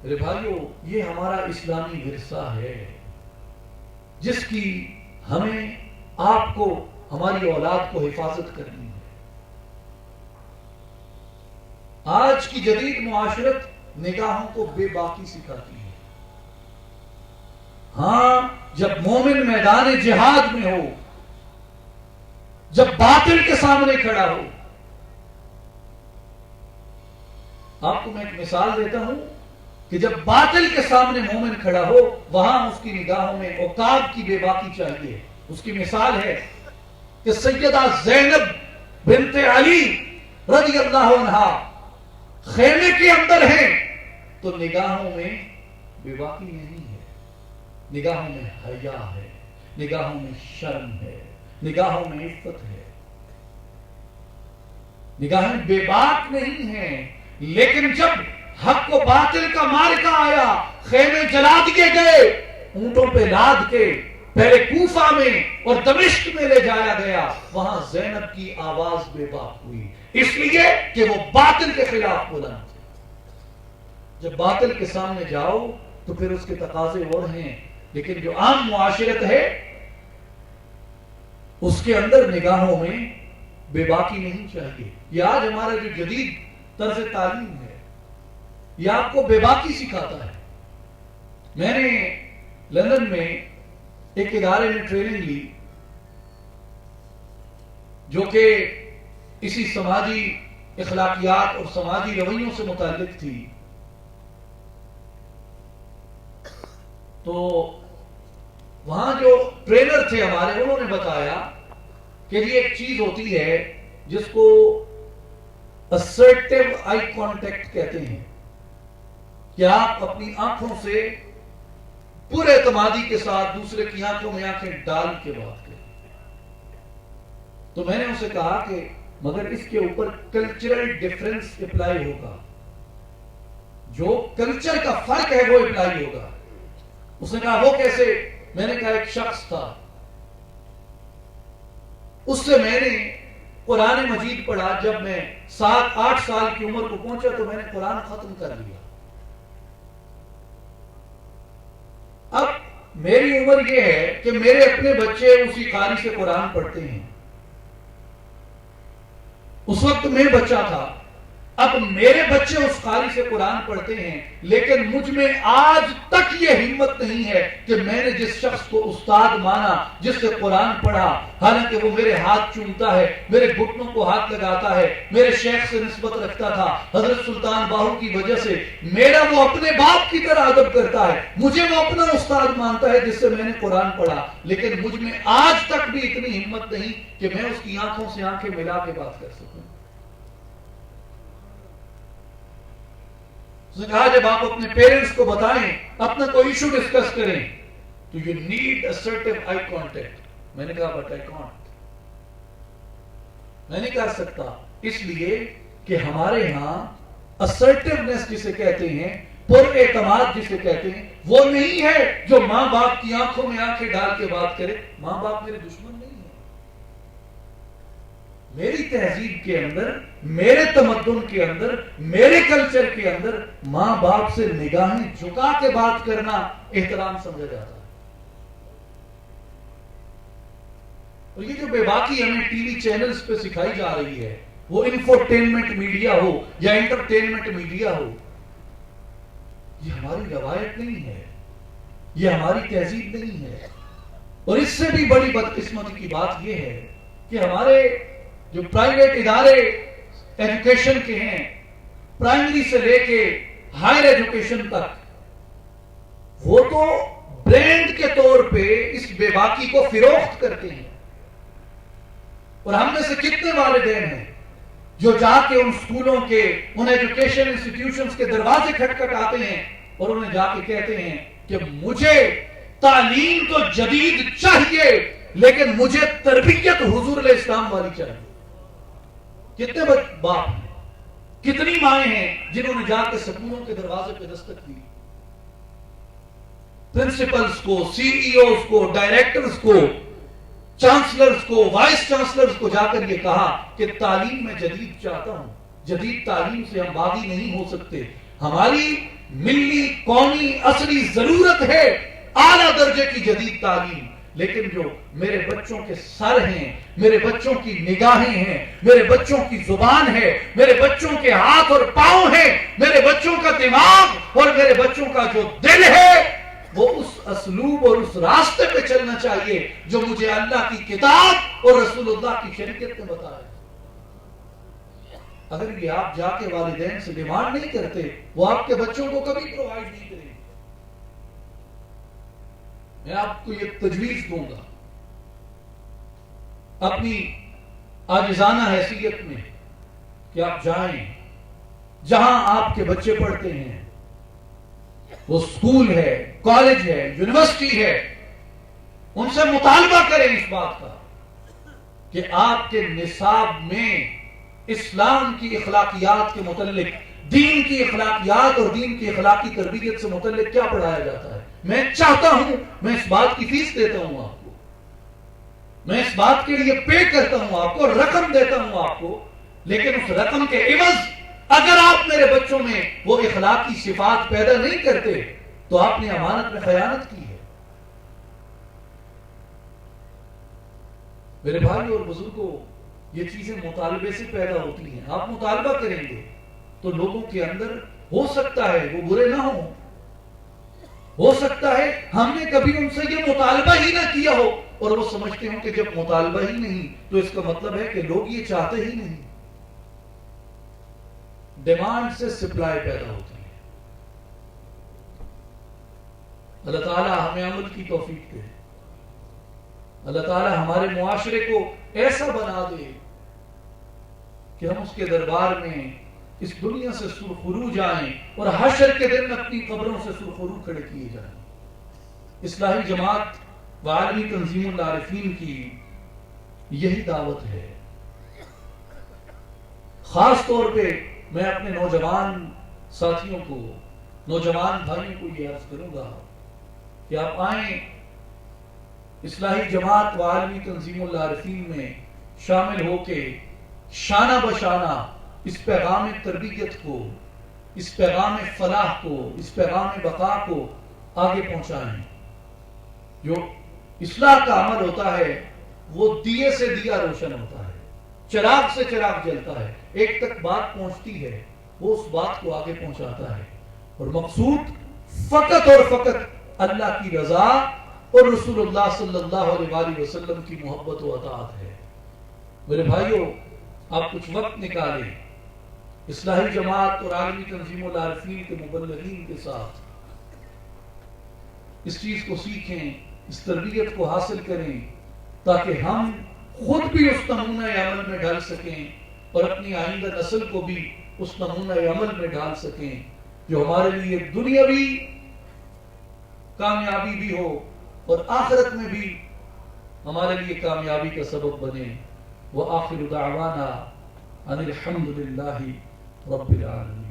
میرے بھائیو، یہ ہمارا اسلامی ورثہ ہے جس کی ہمیں، آپ کو، ہماری اولاد کو حفاظت کرنی ہے. آج کی جدید معاشرت نگاہوں کو بے باکی سکھاتی ہے. ہاں، جب مومن میدان جہاد میں ہو، جب باطل کے سامنے کھڑا ہو. آپ کو میں ایک مثال دیتا ہوں کہ جب باطل کے سامنے مومن کھڑا ہو، وہاں اس کی نگاہوں میں عقاب کی بے باکی چاہیے. اس کی مثال ہے کہ سیدہ زینب بنت علی رضی اللہ عنہا خیمے کے اندر ہیں تو نگاہوں میں بے باکی نہیں ہے، نگاہوں میں حیا ہے، نگاہوں میں شرم ہے، نگاہوں میں عفت ہے. نگاہیں بے باک نہیں ہیں. لیکن جب حق و باطل کا معرکہ آیا، خیمے جلا دیے گئے، اونٹوں پہ لاد کے پہلے کوفہ میں اور دمشق میں لے جایا گیا، وہاں زینب کی آواز بے باک ہوئی، اس لیے کہ وہ باطل کے خلاف بلند تھے. جب باطل کے سامنے جاؤ تو پھر اس کے تقاضے اور ہیں. لیکن جو عام معاشرت ہے اس کے اندر نگاہوں میں بے باکی نہیں چاہیے. یہ آج ہمارا جو جدید طرز تعلیم ہے یہ آپ کو بے باکی سکھاتا ہے. میں نے لندن میں ایک ادارے میں ٹریننگ لی جو کہ اسی سماجی اخلاقیات اور سماجی رویوں سے متعلق تھی. تو وہاں جو ٹرینر تھے ہمارے، انہوں نے بتایا کہ یہ ایک چیز ہوتی ہے جس کو assertive eye contact کہتے ہیں، کہ آپ اپنی آنکھوں سے پورے اعتمادی کے ساتھ دوسرے کی آنکھوں میں آنکھیں ڈال کے بات کریں. تو میں نے اسے کہا کہ مگر اس کے اوپر کلچرل ڈیفرنس اپلائی ہوگا، جو کلچر کا فرق ہے وہ اپلائی ہوگا. اس نے کہا وہ کیسے؟ میں نے کہا ایک شخص تھا، اس سے میں نے قرآن مجید پڑھا. جب میں 7-8 سال کی عمر کو پہنچا تو میں نے قرآن ختم کر لیا. اب میری عمر یہ ہے کہ میرے اپنے بچے اسی قاری سے قرآن پڑھتے ہیں. اس وقت میں بچہ تھا، اب میرے بچے اس قاری سے قرآن پڑھتے ہیں، لیکن مجھ میں آج تک یہ ہمت نہیں ہے کہ میں نے جس شخص کو استاد مانا، جس سے قرآن پڑھا، حالانکہ وہ میرے ہاتھ چومتا ہے، میرے گھٹنوں کو ہاتھ لگاتا ہے، میرے شیخ سے نسبت رکھتا تھا، حضرت سلطان باہو کی وجہ سے میرا وہ اپنے باپ کی طرح ادب کرتا ہے، مجھے وہ اپنا استاد مانتا ہے جس سے میں نے قرآن پڑھا، لیکن مجھ میں آج تک بھی اتنی ہمت نہیں کہ میں اس کی آنکھوں سے آنکھیں ملا کے بات کر سکوں. اس نے کہا جب آپ اپنے پیرنٹس کو بتائیں، اپنا کوئی ایشو ڈسکس کریں تو you need assertive eye contact. میں نے کہا بٹ I can't، میں نہیں کر سکتا، اس لیے کہ ہمارے ہاں assertiveness جسے کہتے ہیں، پر اعتماد جسے کہتے ہیں، وہ نہیں ہے جو ماں باپ کی آنکھوں میں آنکھیں ڈال کے بات کرے. ماں باپ میرے دشمن نہیں ہیں، میری تہذیب کے اندر، میرے تمدن کے اندر، میرے کلچر کے اندر ماں باپ سے نگاہیں جھکا کے بات کرنا احترام سمجھا جاتا ہے. اور یہ جو بے باکی ہمیں ٹی وی چینلز پہ سکھائی جا رہی ہے، وہ انفوٹینمنٹ میڈیا ہو یا انٹرٹینمنٹ میڈیا ہو، یہ ہماری روایت نہیں ہے، یہ ہماری تہذیب نہیں ہے. اور اس سے بھی بڑی بدقسمتی کی بات یہ ہے کہ ہمارے جو پرائیویٹ ادارے ایجوکیشن کے ہیں، پرائمری سے لے کے ہائر ایجوکیشن تک، وہ تو برانڈ کے طور پہ اس بے باکی کو فروخت کرتے ہیں. اور ہم میں سے کتنے والدین ہیں جو جا کے ان سکولوں کے، ان ایجوکیشن انسٹیٹیوشنز کے دروازے کھٹکھٹاتے ہیں اور انہیں جا کے کہتے ہیں کہ مجھے تعلیم تو جدید چاہیے لیکن مجھے تربیت حضور علیہ السلام والی چاہیے. کتنے باپ ہیں، کتنی مائیں ہیں جنہوں نے جا کے سکولوں کے دروازے پہ دستک دی، پرنسپلز کو، سی ای اوز کو، ڈائریکٹرز کو، چانسلرز کو، وائس چانسلرز کو جا کر یہ کہا کہ تعلیم میں جدید چاہتا ہوں. جدید تعلیم سے ہم باغی نہیں ہو سکتے. ہماری ملی قومی اصلی ضرورت ہے اعلیٰ درجے کی جدید تعلیم. لیکن جو میرے بچوں کے سر ہیں، میرے بچوں کی نگاہیں ہیں، میرے بچوں کی زبان ہے، میرے بچوں کے ہاتھ اور پاؤں ہیں، میرے بچوں کا دماغ اور میرے بچوں کا جو دل ہے، وہ اس اسلوب اور اس راستے پہ چلنا چاہیے جو مجھے اللہ کی کتاب اور رسول اللہ کی شریعت نے بتایا. اگر یہ آپ جا کے والدین سے ڈیمانڈ نہیں کرتے، وہ آپ کے بچوں کو کبھی پرووائڈ نہیں کریں گے. میں آپ کو یہ تجویز دوں گا اپنی عاجزانہ حیثیت میں کہ آپ جائیں جہاں آپ کے بچے پڑھتے ہیں، وہ اسکول ہے، کالج ہے، یونیورسٹی ہے، ان سے مطالبہ کریں اس بات کا کہ آپ کے نصاب میں اسلام کی اخلاقیات کے متعلق، دین کی اخلاقیات اور دین کی اخلاقی تربیت سے متعلق کیا پڑھایا جاتا ہے. میں چاہتا ہوں، میں اس بات کی فیس دیتا ہوں آپ کو، میں اس بات کے لیے پے کرتا ہوں آپ کو، رقم دیتا ہوں آپ کو، لیکن اس رقم کے عوض اگر آپ میرے بچوں میں وہ اخلاقی صفات پیدا نہیں کرتے تو آپ نے امانت میں خیانت کی ہے. میرے بھائی اور بزرگوں، یہ چیزیں مطالبے سے پیدا ہوتی ہیں. آپ مطالبہ کریں گے تو لوگوں کے اندر ہو سکتا ہے وہ برے نہ ہوں، ہو سکتا ہے ہم نے کبھی ان سے یہ مطالبہ ہی نہ کیا ہو اور وہ سمجھتے ہوں کہ جب مطالبہ ہی نہیں تو اس کا مطلب ہے کہ لوگ یہ چاہتے ہی نہیں. ڈیمانڈ سے سپلائی پیدا ہوتی ہے. اللہ تعالیٰ ہمیں عمل کی توفیق دے. اللہ تعالیٰ ہمارے معاشرے کو ایسا بنا دے کہ ہم اس کے دربار میں اس دنیا سے سرخرو جائیں اور حشر کے دن اپنی قبروں سے سرخرو کھڑے کیے جائیں. اصلاحی جماعت و عالمی تنظیم العارفین کی یہی دعوت ہے. خاص طور پہ میں اپنے نوجوان ساتھیوں کو، نوجوان بھائیوں کو یہ عرض کروں گا کہ آپ آئیں، اصلاحی جماعت و عالمی تنظیم العارفین میں شامل ہو کے شانہ بشانہ اس پیغام تربیت کو، اس پیغام فلاح کو، اس پیغام بقا کو آگے پہنچائیں. جو اصلاح کا عمل ہوتا ہے وہ دیے سے دیا روشن ہوتا ہے، چراغ سے چراغ جلتا ہے. ایک تک بات پہنچتی ہے، وہ اس بات کو آگے پہنچاتا ہے، اور مقصود فقط اور فقط اللہ کی رضا اور رسول اللہ صلی اللہ علیہ وآلہ وسلم کی محبت و اطاعت ہے. میرے بھائیوں، آپ کچھ وقت نکالیں، اصلاحی جماعت اور عالمی تنظیم العارفین کے مبلغین کے ساتھ اس چیز کو سیکھیں، اس تربیت کو حاصل کریں، تاکہ ہم خود بھی اس نمونہ عمل میں ڈال سکیں اور اپنی آئندہ نسل کو بھی اس نمونہ عمل میں ڈال سکیں جو ہمارے لیے دنیاوی کامیابی بھی ہو اور آخرت میں بھی ہمارے لیے کامیابی کا سبب بنے. وآخر دعوانا ان الحمد للہ رب العالمین.